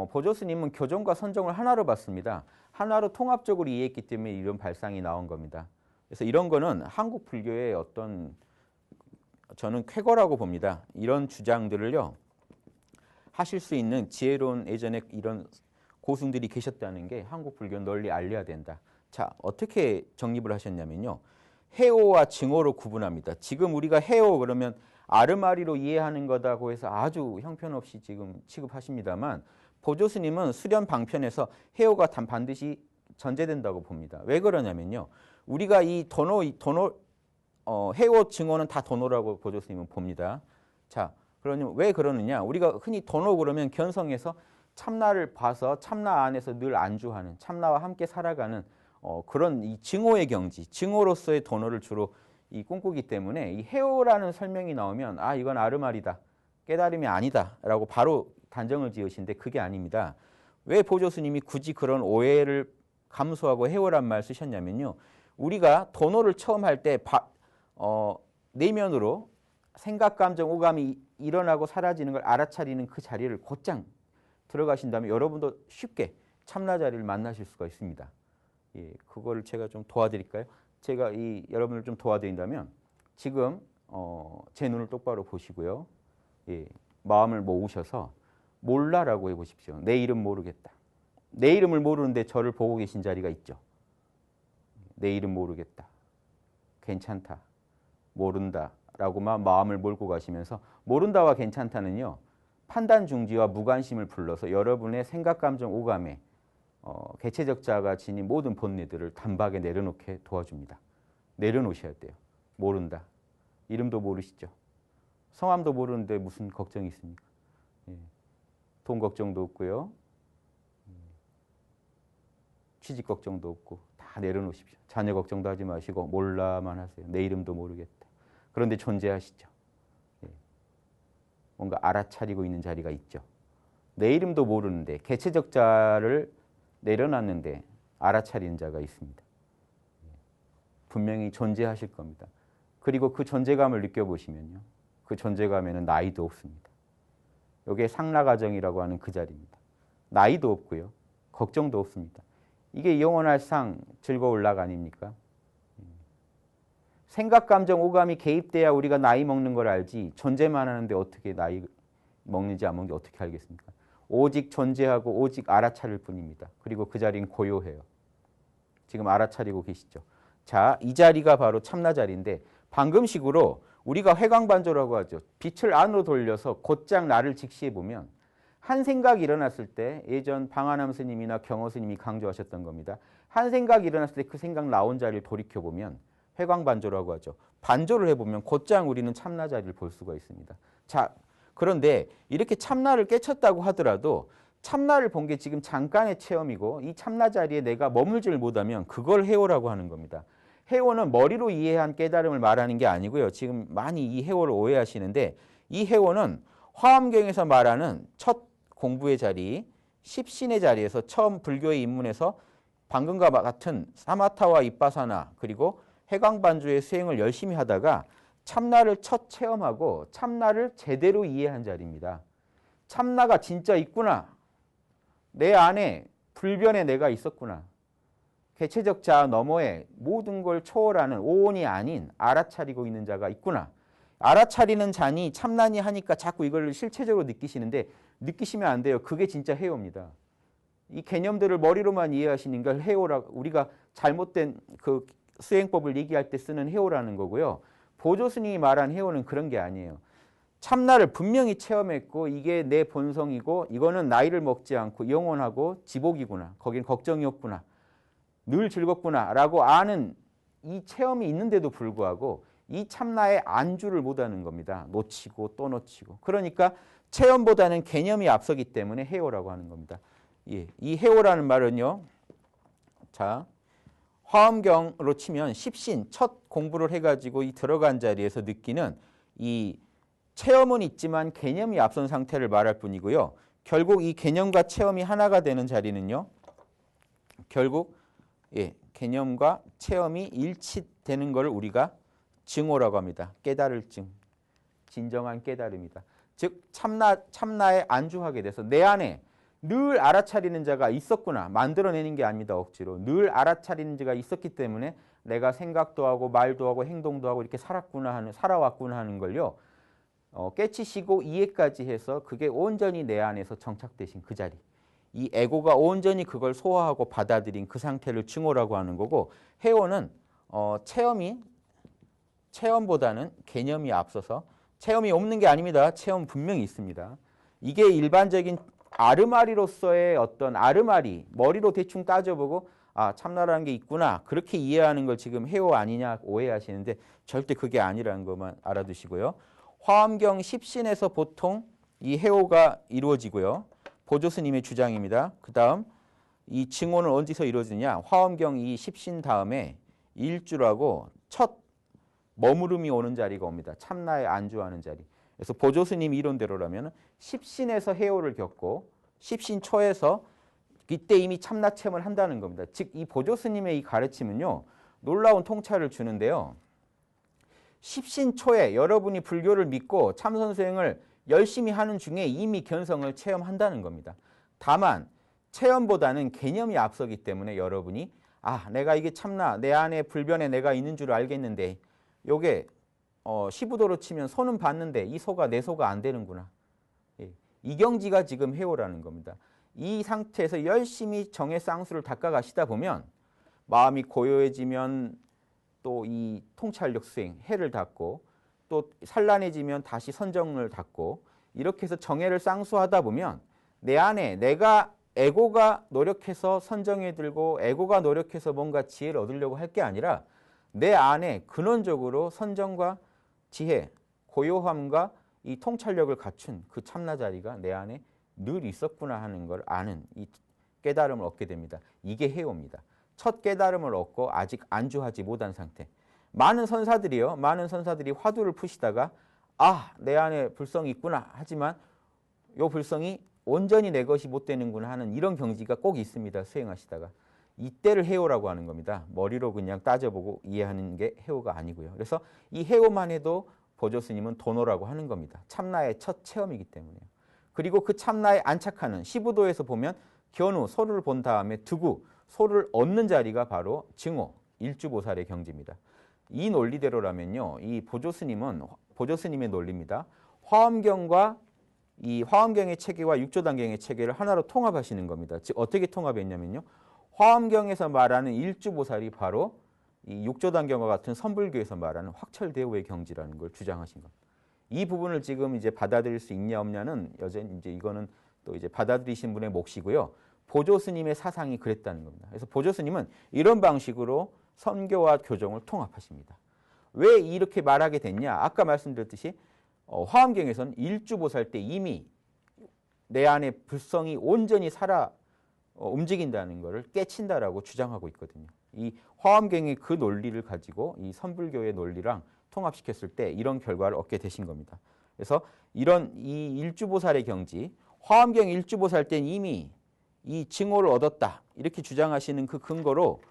보조 스님은 교종과 선종을 하나로 봤습니다. 하나로 통합적으로 이해했기 때문에 이런 발상이 나온 겁니다. 그래서 이런 거는 한국 불교의 어떤 저는 쾌거라고 봅니다. 이런 주장들을요 하실 수 있는 지혜로운 예전에 이런 고승들이 계셨다는 게 한국 불교 널리 알려야 된다. 자, 어떻게 정립을 하셨냐면요. 해오와 증오로 구분합니다. 지금 우리가 해오 그러면 아르마리로 이해하는 거다고 해서 아주 형편없이 지금 취급하십니다만 보조 스님은 수련 방편에서 해오가 반드시 전제된다고 봅니다. 왜 그러냐면요. 우리가 이 해오 증오는 다 도노라고 보조 스님은 봅니다. 자, 그러면 왜 그러느냐? 우리가 흔히 도노 그러면 견성해서 참나를 봐서 참나 안에서 늘 안주하는 참나와 함께 살아가는 그런 이 증오의 경지, 증오로서의 도노를 주로 꿈꾸기 때문에 이 해오라는 설명이 나오면 아 이건 아르마리다, 깨달음이 아니다라고 바로 단정을 지으신데 그게 아닙니다. 왜 보조 스님이 굳이 그런 오해를 감수하고 해오란 말 쓰셨냐면요. 우리가 도노를 처음 할 때 내면으로 생각, 감정, 오감이 일어나고 사라지는 걸 알아차리는 그 자리를 곧장 들어가신다면 여러분도 쉽게 참나 자리를 만나실 수가 있습니다. 예, 그거를 제가 좀 도와드릴까요? 제가 여러분을 좀 도와드린다면 지금 제 눈을 똑바로 보시고요. 예, 마음을 모으셔서 몰라라고 해보십시오. 내 이름 모르겠다. 내 이름을 모르는데 저를 보고 계신 자리가 있죠. 내 이름 모르겠다. 괜찮다. 모른다. 라고만 마음을 몰고 가시면서 모른다와 괜찮다는요. 판단 중지와 무관심을 불러서 여러분의 생각, 감정, 오감에 개체적 자가 지닌 모든 본뇌들을 단박에 내려놓게 도와줍니다. 내려놓으셔야 돼요. 모른다. 이름도 모르시죠. 성함도 모르는데 무슨 걱정이 있습니까? 예. 돈 걱정도 없고요. 취직 걱정도 없고 다 내려놓으십시오. 자녀 걱정도 하지 마시고 몰라만 하세요. 내 이름도 모르겠다. 그런데 존재하시죠. 예. 뭔가 알아차리고 있는 자리가 있죠. 내 이름도 모르는데 개체적 자를 내려놨는데 알아차리는 자가 있습니다. 분명히 존재하실 겁니다. 그리고 그 존재감을 느껴보시면요. 그 존재감에는 나이도 없습니다. 이게 상라가정이라고 하는 그 자리입니다. 나이도 없고요. 걱정도 없습니다. 이게 영원할 상 즐거울 락 아닙니까? 생각, 감정, 오감이 개입돼야 우리가 나이 먹는 걸 알지 존재만 하는데 어떻게 나이 먹는지 안 먹는지 어떻게 알겠습니까? 오직 존재하고 오직 알아차릴 뿐입니다. 그리고 그 자리는 고요해요. 지금 알아차리고 계시죠. 자, 이 자리가 바로 참나 자리인데 방금식으로 우리가 회광반조라고 하죠. 빛을 안으로 돌려서 곧장 나를 직시해 보면 한 생각이 일어났을 때 예전 방아남 스님이나 경호 스님이 강조하셨던 겁니다. 한 생각이 일어났을 때 그 생각 나온 자리를 돌이켜보면 회광반조라고 하죠. 반조를 해보면 곧장 우리는 참나 자리를 볼 수가 있습니다. 자, 그런데 이렇게 참나를 깨쳤다고 하더라도 참나를 본 게 지금 잠깐의 체험이고 이 참나 자리에 내가 머물지를 못하면 그걸 해오라고 하는 겁니다. 해오는 머리로 이해한 깨달음을 말하는 게 아니고요. 지금 많이 이 해오를 오해하시는데 이 해오는 화엄경에서 말하는 첫 공부의 자리, 십신의 자리에서 처음 불교에 입문해서 방금과 같은 사마타와 잇바사나 그리고 해광반조의 수행을 열심히 하다가 참나를 첫 체험하고 참나를 제대로 이해한 자리입니다. 참나가 진짜 있구나. 내 안에 불변에 내가 있었구나. 개체적 자 너머에 모든 걸 초월하는 오온이 아닌 알아차리고 있는 자가 있구나. 알아차리는 자니 참나니 하니까 자꾸 이걸 실체적으로 느끼시는데 느끼시면 안 돼요. 그게 진짜 해오입니다. 이 개념들을 머리로만 이해하시는 걸 해오라고 우리가 잘못된 그 수행법을 얘기할 때 쓰는 해오라는 거고요. 보조 스님이 말한 해오는 그런 게 아니에요. 참나를 분명히 체험했고 이게 내 본성이고 이거는 나이를 먹지 않고 영원하고 지복이구나. 거긴 걱정이 없구나. 늘 즐겁구나 라고 아는 이 체험이 있는데도 불구하고 이 참나의 안주를 못하는 겁니다. 놓치고 또 놓치고. 그러니까 체험보다는 개념이 앞서기 때문에 해오라고 하는 겁니다. 예, 이 해오라는 말은요. 자, 화엄경으로 치면 십신, 첫 공부를 해가지고 이 들어간 자리에서 느끼는 이 체험은 있지만 개념이 앞선 상태를 말할 뿐이고요. 결국 이 개념과 체험이 하나가 되는 자리는요. 결국 개념과 체험이 일치되는 것을 우리가 증오라고 합니다. 깨달을 증, 진정한 깨달음이다. 즉 참나에 안주하게 돼서 내 안에 늘 알아차리는 자가 있었구나. 만들어내는 게 아닙니다. 억지로. 늘 알아차리는 자가 있었기 때문에 내가 생각도 하고 말도 하고 행동도 하고 이렇게 살아왔구나 하는 걸요. 깨치시고 이해까지 해서 그게 온전히 내 안에서 정착되신 그 자리. 이 에고가 온전히 그걸 소화하고 받아들인 그 상태를 증오라고 하는 거고, 해오는 체험보다는 개념이 앞서서, 체험이 없는 게 아닙니다. 체험 분명히 있습니다. 이게 일반적인 아르마리로서의 어떤 아르마리, 머리로 대충 따져보고 참나라는 게 있구나 그렇게 이해하는 걸 지금 해오 아니냐 오해하시는데 절대 그게 아니라는 것만 알아두시고요. 화엄경 십신에서 보통 이 해오가 이루어지고요. 보조스님의 주장입니다. 그 다음 이 증오는 어디서 이루어지냐. 화엄경 이 십신 다음에 일주라고 첫 머무름이 오는 자리가 옵니다. 참나에 안주하는 자리. 그래서 보조스님 이론대로라면 십신에서 해오를 겪고 십신 초에서 이때 이미 참나 체험을 한다는 겁니다. 즉 이 보조스님의 이 가르침은요. 놀라운 통찰을 주는데요. 십신 초에 여러분이 불교를 믿고 참선수행을 열심히 하는 중에 이미 견성을 체험한다는 겁니다. 다만 체험보다는 개념이 앞서기 때문에 여러분이 내가 이게 참나, 내 안에 불변에 내가 있는 줄 알겠는데 요게 시부도로 치면 소는 봤는데 이 소가 내 소가 안 되는구나. 이 경지가 지금 해오라는 겁니다. 이 상태에서 열심히 정의 쌍수를 닦아가시다 보면 마음이 고요해지면 또 이 통찰력 수행, 해를 닦고 또 산란해지면 다시 선정을 닦고 이렇게 해서 정해를 쌍수하다 보면 내 안에 내가 에고가 노력해서 선정해 들고 에고가 노력해서 뭔가 지혜를 얻으려고 할 게 아니라 내 안에 근원적으로 선정과 지혜, 고요함과 이 통찰력을 갖춘 그 참나 자리가 내 안에 늘 있었구나 하는 걸 아는 이 깨달음을 얻게 됩니다. 이게 해오입니다. 첫 깨달음을 얻고 아직 안주하지 못한 상태. 많은 선사들이 화두를 푸시다가 내 안에 불성이 있구나 하지만 이 불성이 온전히 내 것이 못 되는구나 하는 이런 경지가 꼭 있습니다. 수행하시다가. 이때를 해오라고 하는 겁니다. 머리로 그냥 따져보고 이해하는 게 해오가 아니고요. 그래서 이 해오만 해도 보조스님은 도노라고 하는 겁니다. 참나의 첫 체험이기 때문에요. 그리고 그 참나에 안착하는 시부도에서 보면 견우, 소를 본 다음에 두구, 소를 얻는 자리가 바로 증오, 일주보살의 경지입니다. 이 논리대로라면요. 이 보조스님의 논리입니다. 화엄경과 이 화엄경의 체계와 육조단경의 체계를 하나로 통합하시는 겁니다. 즉 어떻게 통합했냐면요. 화엄경에서 말하는 일주보살이 바로 이 육조단경과 같은 선불교에서 말하는 확철대오의 경지라는 걸 주장하신 겁니다. 이 부분을 지금 이제 받아들일 수 있냐 없냐는 여전히 이제 이거는 또 이제 받아들이신 분의 몫이고요. 보조스님의 사상이 그랬다는 겁니다. 그래서 보조스님은 이런 방식으로 선교와 교정을 통합하십니다. 왜 이렇게 말하게 됐냐? 아까 말씀드렸듯이 화엄경에서는 일주보살 때 이미 내 안에 불성이 온전히 움직인다는 것을 깨친다라고 주장하고 있거든요. 이 화엄경의 그 논리를 가지고 이 선불교의 논리랑 통합시켰을 때 이런 결과를 얻게 되신 겁니다. 그래서 이런 이 일주보살의 경지, 화엄경 일주보살 때는 이미 이 증오를 얻었다 이렇게 주장하시는 그 근거로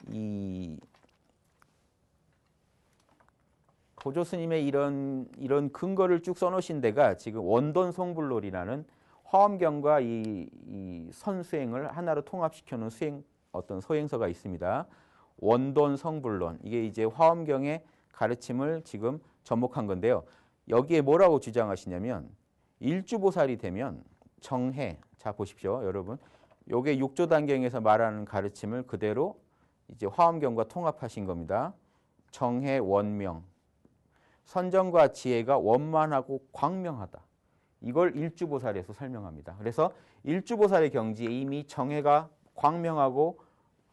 이 보조스님의 이런 근거를 쭉 써놓으신 데가 지금 원돈성불론이라는 화엄경과 이 선수행을 하나로 통합시켜놓은 어떤 소행서가 있습니다. 원돈성불론. 이게 이제 화엄경의 가르침을 지금 접목한 건데요. 여기에 뭐라고 주장하시냐면 일주보살이 되면 정해. 자 보십시오, 여러분. 요게 육조단경에서 말하는 가르침을 그대로 이제 화엄경과 통합하신 겁니다. 정해 원명. 선정과 지혜가 원만하고 광명하다. 이걸 일주보살에서 설명합니다. 그래서 일주보살의 경지에 이미 정해가 광명하고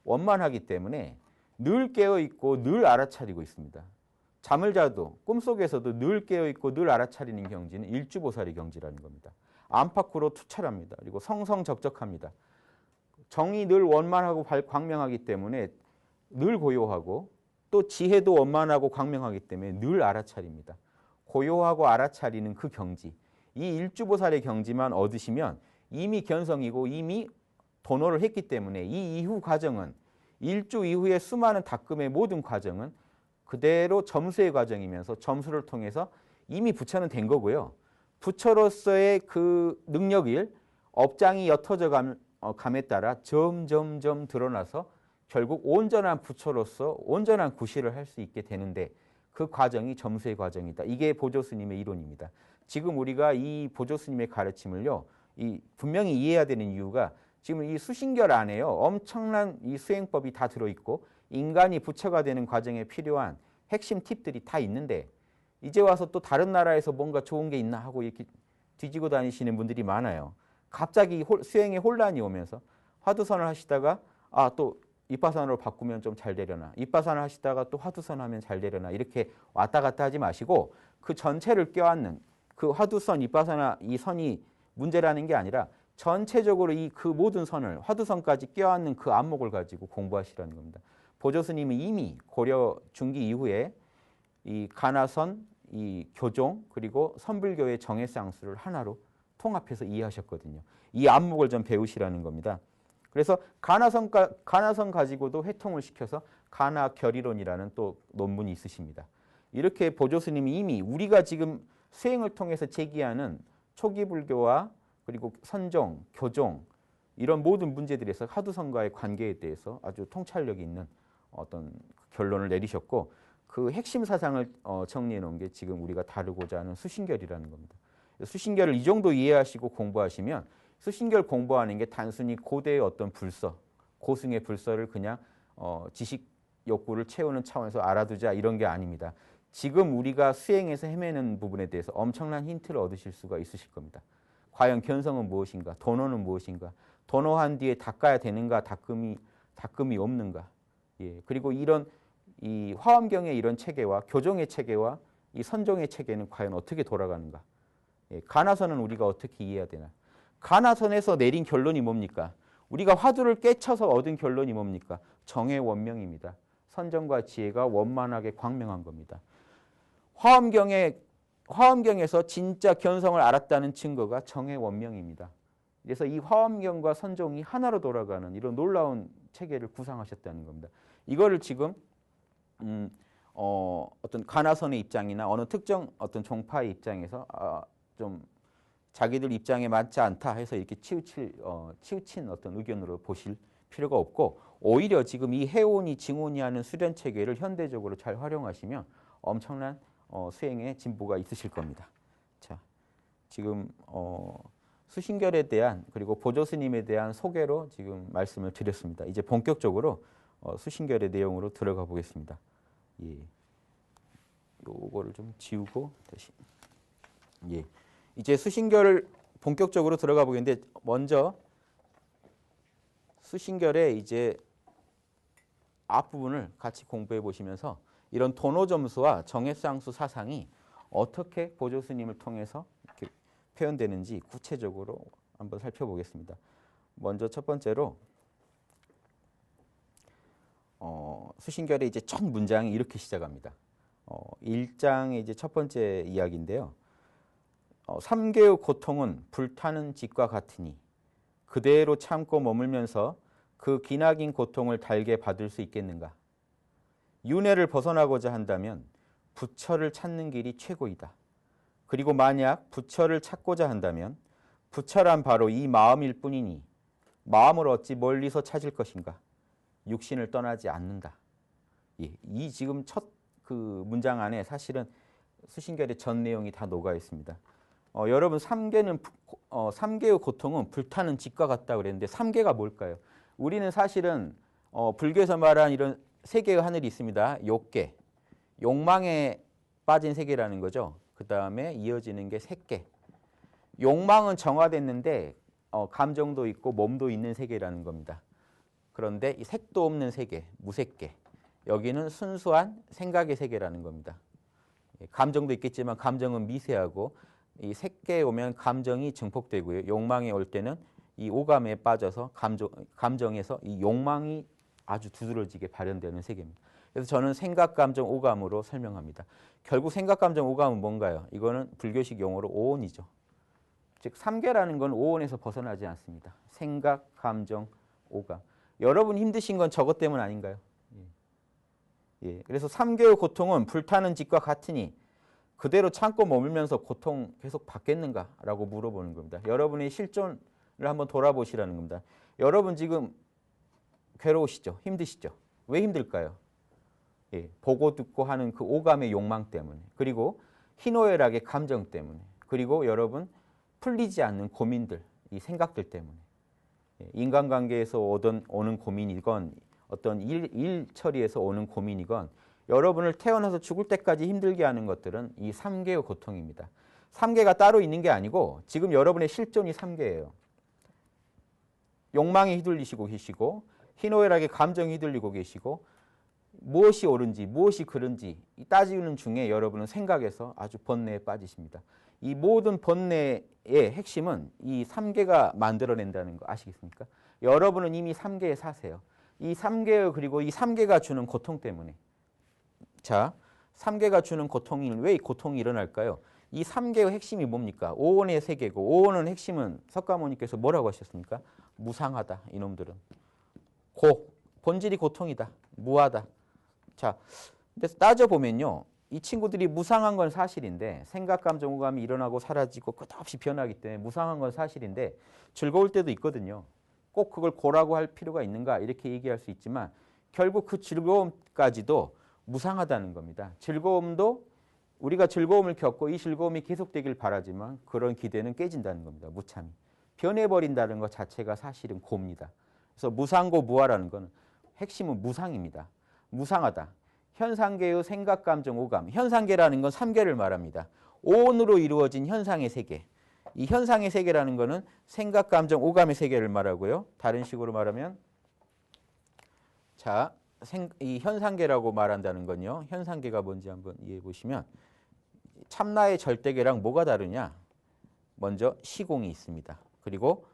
원만하기 때문에 늘 깨어있고 늘 알아차리고 있습니다. 잠을 자도 꿈속에서도 늘 깨어있고 늘 알아차리는 경지는 일주보살의 경지라는 겁니다. 안팎으로 투철합니다. 그리고 성성적적합니다. 정이 늘 원만하고 광명하기 때문에 늘 고요하고 또 지혜도 원만하고 광명하기 때문에 늘 알아차립니다. 고요하고 알아차리는 그 경지, 이 일주보살의 경지만 얻으시면 이미 견성이고 이미 도노를 했기 때문에 이 이후 과정은 일주 이후의 수많은 닦음의 모든 과정은 그대로 점수의 과정이면서 점수를 통해서 이미 부처는 된 거고요. 부처로서의 그 능력일 업장이 옅어져 감에 따라 점점점 드러나서 결국 온전한 부처로서 온전한 구실을 할 수 있게 되는데 그 과정이 점수의 과정이다. 이게 보조스님의 이론입니다. 지금 우리가 이 보조스님의 가르침을요, 분명히 이해해야 되는 이유가 지금 이 수신결 안에요, 엄청난 이 수행법이 다 들어있고 인간이 부처가 되는 과정에 필요한 핵심 팁들이 다 있는데 이제 와서 또 다른 나라에서 뭔가 좋은 게 있나 하고 이렇게 뒤지고 다니시는 분들이 많아요. 갑자기 수행에 혼란이 오면서 화두선을 하시다가 또 이빠산으로 바꾸면 좀 잘 되려나, 이빠산을 하시다가 또 화두선 하면 잘 되려나, 이렇게 왔다 갔다 하지 마시고 그 전체를 껴안는 그 화두선, 이빠산, 이 선이 문제라는 게 아니라 전체적으로 이 그 모든 선을 화두선까지 껴안는 그 안목을 가지고 공부하시라는 겁니다. 보조스님은 이미 고려 중기 이후에 이 가나선, 이 교종, 그리고 선불교의 정해쌍수를 하나로 통합해서 이해하셨거든요. 이 안목을 좀 배우시라는 겁니다. 그래서 가나선 가지고도 회통을 시켜서 가나결이론이라는 또 논문이 있으십니다. 이렇게 보조스님이 이미 우리가 지금 수행을 통해서 제기하는 초기 불교와 그리고 선종, 교종 이런 모든 문제들에서 화두선과의 관계에 대해서 아주 통찰력 있는 어떤 결론을 내리셨고 그 핵심 사상을 정리해 놓은 게 지금 우리가 다루고자 하는 수신결이라는 겁니다. 수신결을 이 정도 이해하시고 공부하시면 수신결 공부하는 게 단순히 고대의 어떤 불서, 고승의 불서를 그냥 지식 욕구를 채우는 차원에서 알아두자 이런 게 아닙니다. 지금 우리가 수행에서 헤매는 부분에 대해서 엄청난 힌트를 얻으실 수가 있으실 겁니다. 과연 견성은 무엇인가? 도노는 무엇인가? 도노한 뒤에 닦아야 되는가? 닦음이 없는가? 예. 그리고 이 화엄경의 이런 체계와 교종의 체계와 이 선종의 체계는 과연 어떻게 돌아가는가? 예. 가나선은 우리가 어떻게 이해해야 되나? 가나선에서 내린 결론이 뭡니까? 우리가 화두를 깨쳐서 얻은 결론이 뭡니까? 정의 원명입니다. 선정과 지혜가 원만하게 광명한 겁니다. 화엄경에서 진짜 견성을 알았다는 증거가 정의 원명입니다. 그래서 이 화엄경과 선종이 하나로 돌아가는 이런 놀라운 체계를 구상하셨다는 겁니다. 이거를 지금 어떤 가나선의 입장이나 어느 특정 어떤 종파의 입장에서 좀 자기들 입장에 맞지 않다 해서 이렇게 치우친 어떤 의견으로 보실 필요가 없고 오히려 지금 이 해온이 증온이 하는 수련 체계를 현대적으로 잘 활용하시면 엄청난 수행의 진보가 있으실 겁니다. 자, 지금 수신결에 대한 그리고 보조스님에 대한 소개로 지금 말씀을 드렸습니다. 이제 본격적으로 수신결의 내용으로 들어가 보겠습니다. 예, 요거를 좀 지우고 다시. 예. 이제 수신결을 본격적으로 들어가 보겠는데 먼저 수신결의 이제 앞부분을 같이 공부해 보시면서 이런 도노점수와 정해쌍수 사상이 어떻게 보조스님을 통해서 이렇게 표현되는지 구체적으로 한번 살펴보겠습니다. 먼저 첫 번째로 수신결의 이제 첫 문장이 이렇게 시작합니다. 1장의 이제 첫 번째 이야기인데요. 삼계의 고통은 불타는 짓과 같으니 그대로 참고 머물면서 그 기나긴 고통을 달게 받을 수 있겠는가? 윤회를 벗어나고자 한다면 부처를 찾는 길이 최고이다. 그리고 만약 부처를 찾고자 한다면 부처란 바로 이 마음일 뿐이니 마음을 어찌 멀리서 찾을 것인가? 육신을 떠나지 않는다. 예, 이 지금 첫 그 문장 안에 사실은 수신결의 전 내용이 다 녹아 있습니다. 여러분 삼계의 고통은 불타는 짓과 같다 그랬는데 삼계가 뭘까요? 우리는 사실은 불교에서 말한 이런 세 개의 하늘이 있습니다. 욕계, 욕망에 빠진 세계라는 거죠. 그 다음에 이어지는 게 색계. 욕망은 정화됐는데 감정도 있고 몸도 있는 세계라는 겁니다. 그런데 이 색도 없는 세계, 무색계. 여기는 순수한 생각의 세계라는 겁니다. 감정도 있겠지만 감정은 미세하고 이 색계에 오면 감정이 증폭되고요. 욕망에 올 때는 이 오감에 빠져서 감정에서 이 욕망이 아주 두드러지게 발현되는 세계입니다. 그래서 저는 생각, 감정, 오감으로 설명합니다. 결국 생각, 감정, 오감은 뭔가요? 이거는 불교식 용어로 오온이죠. 즉 3계라는 건 오온에서 벗어나지 않습니다. 생각, 감정, 오감. 여러분 힘드신 건 저것 때문 아닌가요? 예. 그래서 3계의 고통은 불타는 짓과 같으니 그대로 참고 머물면서 고통 계속 받겠는가라고 물어보는 겁니다. 여러분의 실존을 한번 돌아보시라는 겁니다. 여러분 지금 괴로우시죠? 힘드시죠? 왜 힘들까요? 예, 보고 듣고 하는 그 오감의 욕망 때문에, 그리고 희노애락의 감정 때문에, 그리고 여러분 풀리지 않는 고민들, 이 생각들 때문에, 예, 인간관계에서 오는 고민이건 어떤 일 처리에서 오는 고민이건 여러분을 태어나서 죽을 때까지 힘들게 하는 것들은 이 3계의 고통입니다. 3계가 따로 있는 게 아니고 지금 여러분의 실존이 3계예요. 욕망에 휘둘리시고 계시고 희노애락의 감정에 휘둘리고 계시고 무엇이 옳은지 무엇이 그른지 따지는 중에 여러분은 생각에서 아주 번뇌에 빠지십니다. 이 모든 번뇌의 핵심은 이 3계가 만들어낸다는 거 아시겠습니까? 여러분은 이미 3계에 사세요. 이 3계 그리고 이 3계가 주는 고통 때문에, 자, 3계가 주는 고통이 왜 이 고통이 일어날까요? 이 3계의 핵심이 뭡니까? 오온의 세계고, 오온의 핵심은 석가모니께서 뭐라고 하셨습니까? 무상하다, 이놈들은. 본질이 고통이다, 무하다. 자, 근데 따져보면요, 이 친구들이 무상한 건 사실인데 생각, 감정, 오감이 일어나고 사라지고 끝없이 변하기 때문에 무상한 건 사실인데 즐거울 때도 있거든요. 꼭 그걸 고라고 할 필요가 있는가 이렇게 얘기할 수 있지만 결국 그 즐거움까지도 무상하다는 겁니다. 즐거움도 우리가 즐거움을 겪고 이 즐거움이 계속되길 바라지만 그런 기대는 깨진다는 겁니다. 무참히. 변해버린다는 것 자체가 사실은 고입니다. 그래서 무상고 무아라는 것은 핵심은 무상입니다. 무상하다. 현상계의 생각, 감정, 오감. 현상계라는 건 3계를 말합니다. 오온으로 이루어진 현상의 세계. 이 현상의 세계라는 것은 생각, 감정, 오감의 세계를 말하고요. 다른 식으로 말하면 자, 이 현상계라고 말한다는 건요. 현상계가 뭔지 한번 이해해 보시면 참나의 절대계랑 뭐가 다르냐? 먼저 시공이 있습니다. 그리고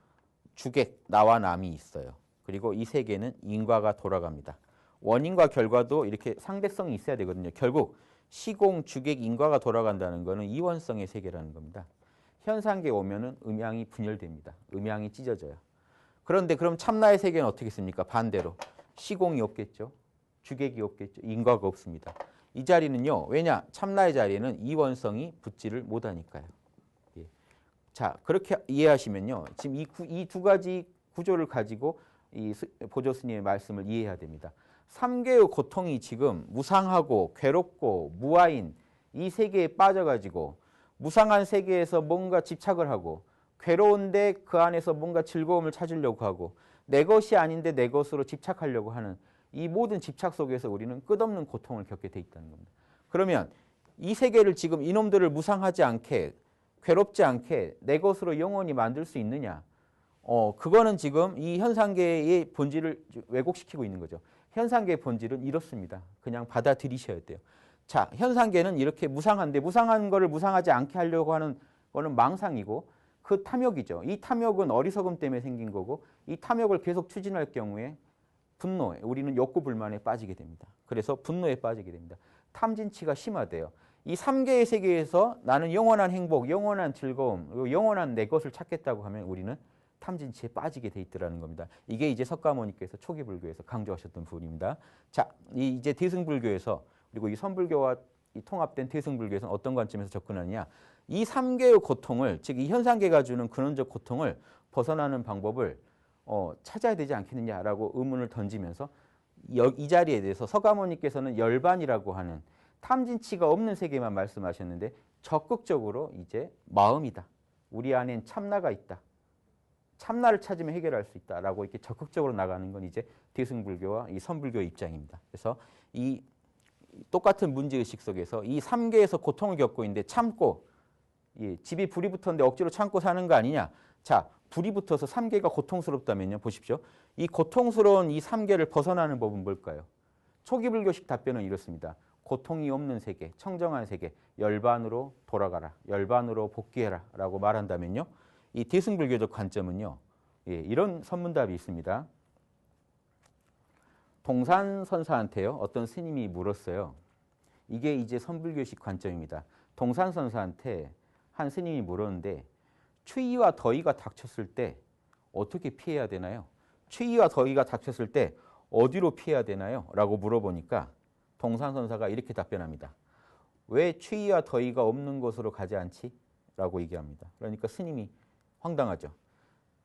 주객, 나와 남이 있어요. 그리고 이 세계는 인과가 돌아갑니다. 원인과 결과도 이렇게 상대성이 있어야 되거든요. 결국 시공, 주객, 인과가 돌아간다는 것은 이원성의 세계라는 겁니다. 현상계에 오면은 음양이 분열됩니다. 음양이 찢어져요. 그런데 그럼 참나의 세계는 어떻게 있습니까? 반대로 시공이 없겠죠. 주객이 없겠죠. 인과가 없습니다. 이 자리는요. 왜냐? 참나의 자리에는 이원성이 붙지를 못하니까요. 예. 자, 그렇게 이해하시면요. 지금 이 두 가지 구조를 가지고 이 보조 스님의 말씀을 이해해야 됩니다. 3계의 고통이 지금 무상하고 괴롭고 무아인 이 세계에 빠져가지고 무상한 세계에서 뭔가 집착을 하고 괴로운데 그 안에서 뭔가 즐거움을 찾으려고 하고 내 것이 아닌데 내 것으로 집착하려고 하는 이 모든 집착 속에서 우리는 끝없는 고통을 겪게 돼 있다는 겁니다. 그러면 이 세계를 지금 이놈들을 무상하지 않게 괴롭지 않게 내 것으로 영원히 만들 수 있느냐? 그거는 지금 이 현상계의 본질을 왜곡시키고 있는 거죠. 현상계의 본질은 이렇습니다. 그냥 받아들이셔야 돼요. 자, 현상계는 이렇게 무상한데 무상한 거를 무상하지 않게 하려고 하는 거는 망상이고 그 탐욕이죠. 이 탐욕은 어리석음 때문에 생긴 거고 이 탐욕을 계속 추진할 경우에 분노에 우리는 욕구 불만에 빠지게 됩니다. 그래서 분노에 빠지게 됩니다. 탐진치가 심화돼요. 이 3계의 세계에서 나는 영원한 행복, 영원한 즐거움, 그리고 영원한 내 것을 찾겠다고 하면 우리는 탐진치에 빠지게 돼 있더라는 겁니다. 이게 이제 석가모니께서 초기 불교에서 강조하셨던 부분입니다. 자, 이제 대승불교에서 그리고 이 선불교와 이 통합된 대승불교에서는 어떤 관점에서 접근하느냐? 이 3계의 고통을, 즉 이 현상계가 주는 근원적 고통을 벗어나는 방법을 찾아야 되지 않겠느냐라고 의문을 던지면서 이 자리에 대해서 석가모니께서는 열반이라고 하는 탐진치가 없는 세계만 말씀하셨는데 적극적으로 이제 마음이다. 우리 안엔 참나가 있다. 참나를 찾으면 해결할 수 있다라고 이렇게 적극적으로 나가는 건 이제 대승불교와 이 선불교의 입장입니다. 그래서 이 똑같은 문제의식 속에서 이 3계에서 고통을 겪고 있는데 참고 집이 불이 붙었는데 억지로 참고 사는 거 아니냐. 자, 불이 붙어서 3계가 고통스럽다면요. 보십시오. 이 고통스러운 이 3계를 벗어나는 법은 뭘까요? 초기 불교식 답변은 이렇습니다. 고통이 없는 세계, 청정한 세계, 열반으로 돌아가라. 열반으로 복귀해라. 라고 말한다면요. 이 대승불교적 관점은요. 이런 선문답이 있습니다. 동산선사한테요, 어떤 스님이 물었어요. 이게 이제 선불교식 관점입니다. 동산선사한테 한 스님이 물었는데 추위와 더위가 닥쳤을 때 어떻게 피해야 되나요? 추위와 더위가 닥쳤을 때 어디로 피해야 되나요? 라고 물어보니까 동산선사가 이렇게 답변합니다. 왜 추위와 더위가 없는 곳으로 가지 않지? 라고 얘기합니다. 그러니까 스님이 황당하죠.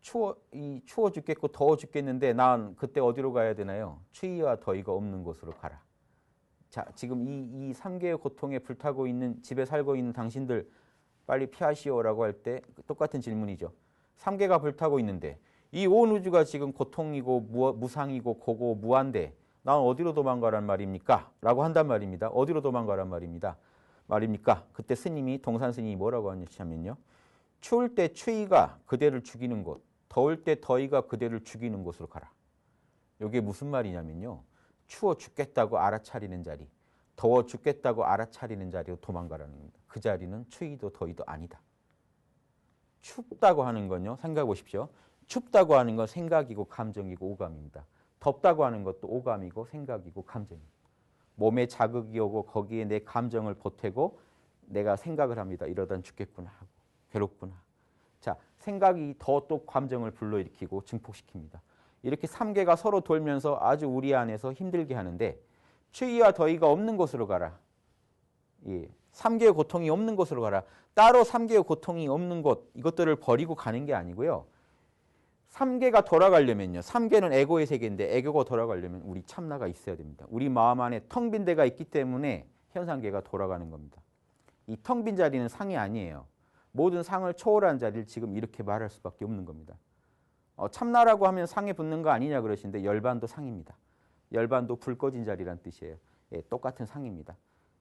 추워 죽겠고 더워 죽겠는데 난 그때 어디로 가야 되나요? 추위와 더위가 없는 곳으로 가라. 자, 지금 이 3개의 고통에 불타고 있는, 집에 살고 있는 당신들 빨리 피하시오라고 할 때 똑같은 질문이죠. 3개가 불타고 있는데 이 온 우주가 지금 고통이고 무상이고 고고 무한데 난 어디로 도망가란 말입니까? 라고 한단 말입니다. 어디로 도망가란 말입니까? 그때 스님이, 동산 스님이 뭐라고 하냐면요. 추울 때 추위가 그대를 죽이는 곳, 더울 때 더위가 그대를 죽이는 곳으로 가라. 이게 무슨 말이냐면요. 추워 죽겠다고 알아차리는 자리, 더워 죽겠다고 알아차리는 자리로 도망가라는 겁니다. 그 자리는 추위도 더위도 아니다. 춥다고 하는 건요. 생각해 보십시오. 춥다고 하는 건 생각이고 감정이고 오감입니다. 덥다고 하는 것도 오감이고 생각이고 감정입니다. 몸에 자극이 오고 거기에 내 감정을 보태고 내가 생각을 합니다. 이러다 죽겠구나 하고 괴롭구나. 자, 생각이 더 또 감정을 불러일으키고 증폭시킵니다. 이렇게 3개가 서로 돌면서 아주 우리 안에서 힘들게 하는데 추위와 더위가 없는 곳으로 가라. 예, 3개의 고통이 없는 곳으로 가라. 따로 3개의 고통이 없는 곳, 이것들을 버리고 가는 게 아니고요. 3개가 돌아가려면요. 3개는 에고의 세계인데 에고가 돌아가려면 우리 참나가 있어야 됩니다. 우리 마음 안에 텅 빈 데가 있기 때문에 현상계가 돌아가는 겁니다. 이 텅 빈 자리는 상이 아니에요. 모든 상을 초월한 자리를 지금 이렇게 말할 수밖에 없는 겁니다. 참나라고 하면 상에 붙는 거 아니냐 그러시는데 열반도 상입니다. 열반도 불 꺼진 자리란 뜻이에요. 예, 똑같은 상입니다.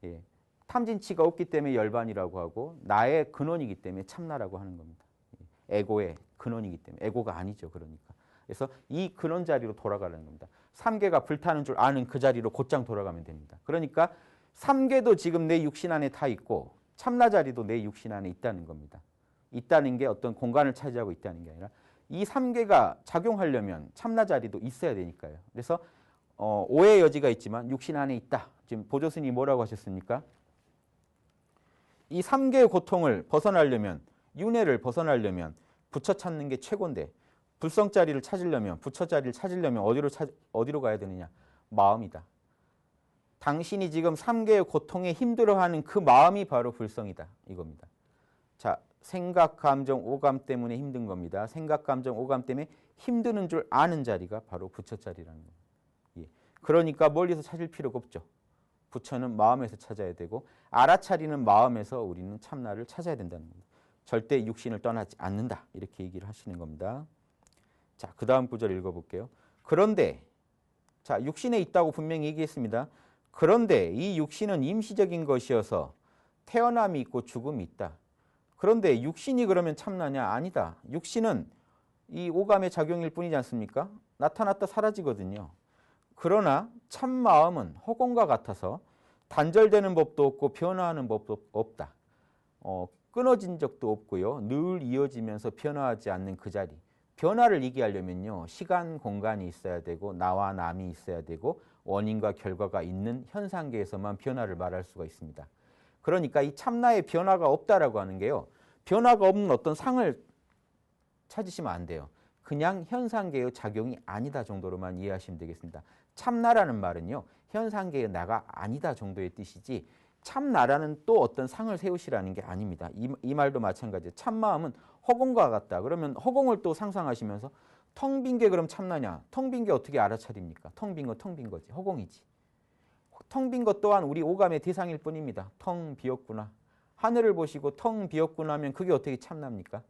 예, 탐진치가 없기 때문에 열반이라고 하고 나의 근원이기 때문에 참나라고 하는 겁니다. 에고의 근원이기 때문에. 에고가 아니죠. 그러니까. 그래서 이 근원 자리로 돌아가는 겁니다. 3개가 불타는 줄 아는 그 자리로 곧장 돌아가면 됩니다. 그러니까 3개도 지금 내 육신 안에 다 있고 참나 자리도 내 육신 안에 있다는 겁니다. 있다는 게 어떤 공간을 차지하고 있다는 게 아니라 이 3개가 작용하려면 참나 자리도 있어야 되니까요. 그래서 오해의 여지가 있지만 육신 안에 있다. 지금 보조스님이 뭐라고 하셨습니까? 이 3개의 고통을 벗어나려면, 윤회를 벗어나려면 부처 찾는 게 최고인데 불성 자리를 찾으려면, 부처 자리를 찾으려면 어디로 가야 되느냐? 마음이다. 당신이 지금 3개의 고통에 힘들어하는 그 마음이 바로 불성이다. 이겁니다. 자, 생각, 감정, 오감 때문에 힘든 겁니다. 생각, 감정, 오감 때문에 힘드는 줄 아는 자리가 바로 부처 자리라는 겁니다. 예. 그러니까 멀리서 찾을 필요가 없죠. 부처는 마음에서 찾아야 되고 알아차리는 마음에서 우리는 참나를 찾아야 된다는 겁니다. 절대 육신을 떠나지 않는다. 이렇게 얘기를 하시는 겁니다. 자, 그 다음 구절 읽어볼게요. 그런데, 자, 육신에 있다고 분명히 얘기했습니다. 그런데 이 육신은 임시적인 것이어서 태어남이 있고 죽음이 있다. 그런데 육신이 그러면 참나냐? 아니다. 육신은 이 오감의 작용일 뿐이지 않습니까? 나타났다 사라지거든요. 그러나 참마음은 허공과 같아서 단절되는 법도 없고 변화하는 법도 없다. 끊어진 적도 없고요. 늘 이어지면서 변화하지 않는 그 자리. 변화를 얘기하려면요. 시간, 공간이 있어야 되고 나와 남이 있어야 되고 원인과 결과가 있는 현상계에서만 변화를 말할 수가 있습니다. 그러니까 이 참나의 변화가 없다라고 하는 게요. 변화가 없는 어떤 상을 찾으시면 안 돼요. 그냥 현상계의 작용이 아니다 정도로만 이해하시면 되겠습니다. 참나라는 말은요. 현상계의 나가 아니다 정도의 뜻이지 참나라는 또 어떤 상을 세우시라는 게 아닙니다. 이 말도 마찬가지예요. 참마음은 허공과 같다. 그러면 허공을 또 상상하시면서 텅 빈 게 그럼 참나냐? 텅 빈 게 어떻게 알아차립니까? 텅 빈 거 텅 빈 거지. 허공이지. 텅 빈 것 또한 우리 오감의 대상일 뿐입니다. 텅 비었구나. 하늘을 보시고 텅 비었구나 하면 그게 어떻게 참나입니까?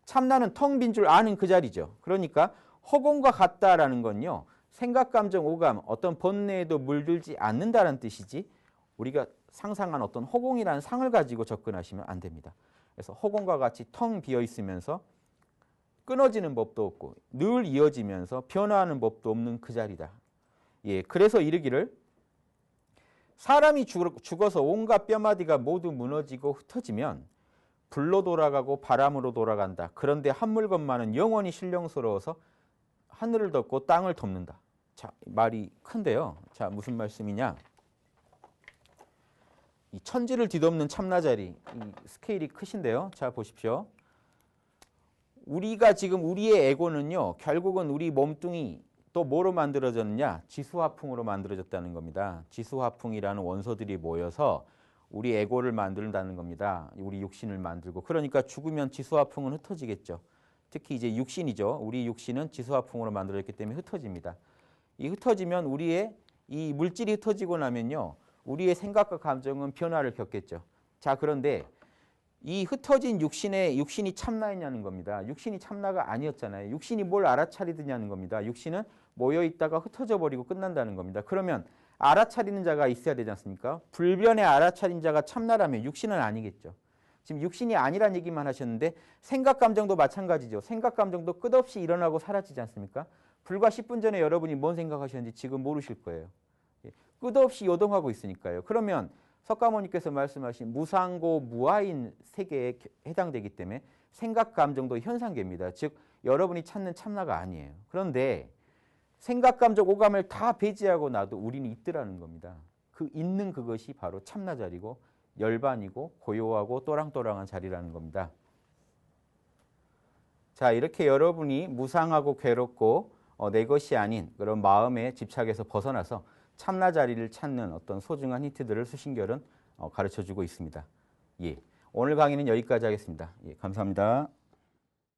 참나는 텅 빈 줄 아는 그 자리죠. 그러니까 허공과 같다라는 건요. 생각, 감정, 오감, 어떤 번뇌에도 물들지 않는다는 뜻이지 우리가 상상한 어떤 허공이라는 상을 가지고 접근하시면 안 됩니다. 그래서 허공과 같이 텅 비어 있으면서 끊어지는 법도 없고 늘 이어지면서 변화하는 법도 없는 그 자리다. 예, 그래서 이르기를 사람이 죽어서 온갖 뼈마디가 모두 무너지고 흩어지면 불로 돌아가고 바람으로 돌아간다. 그런데 한 물건만은 영원히 신령스러워서 하늘을 덮고 땅을 덮는다. 자, 말이 큰데요. 자, 무슨 말씀이냐? 이 천지를 뒤덮는 참나자리, 이 스케일이 크신데요. 자, 보십시오. 우리가 지금 우리의 에고는요, 결국은 우리 몸뚱이 또 뭐로 만들어졌느냐? 지수화풍으로 만들어졌다는 겁니다. 지수화풍이라는 원소들이 모여서 우리 에고를 만든다는 겁니다. 우리 육신을 만들고. 그러니까 죽으면 지수화풍은 흩어지겠죠. 특히 이제 육신이죠. 우리 육신은 지수화풍으로 만들어졌기 때문에 흩어집니다. 이 흩어지면 우리의 이 물질이 흩어지고 나면요, 우리의 생각과 감정은 변화를 겪겠죠. 자, 그런데 이 흩어진 육신이 참나였냐는 겁니다. 육신이 참나가 아니었잖아요. 육신이 뭘 알아차리느냐는 겁니다. 육신은 모여있다가 흩어져 버리고 끝난다는 겁니다. 그러면 알아차리는 자가 있어야 되지 않습니까? 불변의 알아차린 자가 참나라면 육신은 아니겠죠. 지금 육신이 아니란 얘기만 하셨는데 생각, 감정도 마찬가지죠. 생각, 감정도 끝없이 일어나고 사라지지 않습니까? 불과 10분 전에 여러분이 뭔 생각하셨는지 지금 모르실 거예요. 끝없이 요동하고 있으니까요. 그러면 석가모니께서 말씀하신 무상고 무아인 세계에 해당되기 때문에 생각, 감정도 현상계입니다. 즉 여러분이 찾는 참나가 아니에요. 그런데 생각, 감정, 오감을 다 배제하고 나도 우리는 있더라는 겁니다. 그 있는 그것이 바로 참나 자리고 열반이고 고요하고 또랑또랑한 자리라는 겁니다. 자, 이렇게 여러분이 무상하고 괴롭고 내 것이 아닌 그런 마음의 집착에서 벗어나서 참나 자리를 찾는 어떤 소중한 힌트들을 수신결은 가르쳐주고 있습니다. 예, 오늘 강의는 여기까지 하겠습니다. 예, 감사합니다.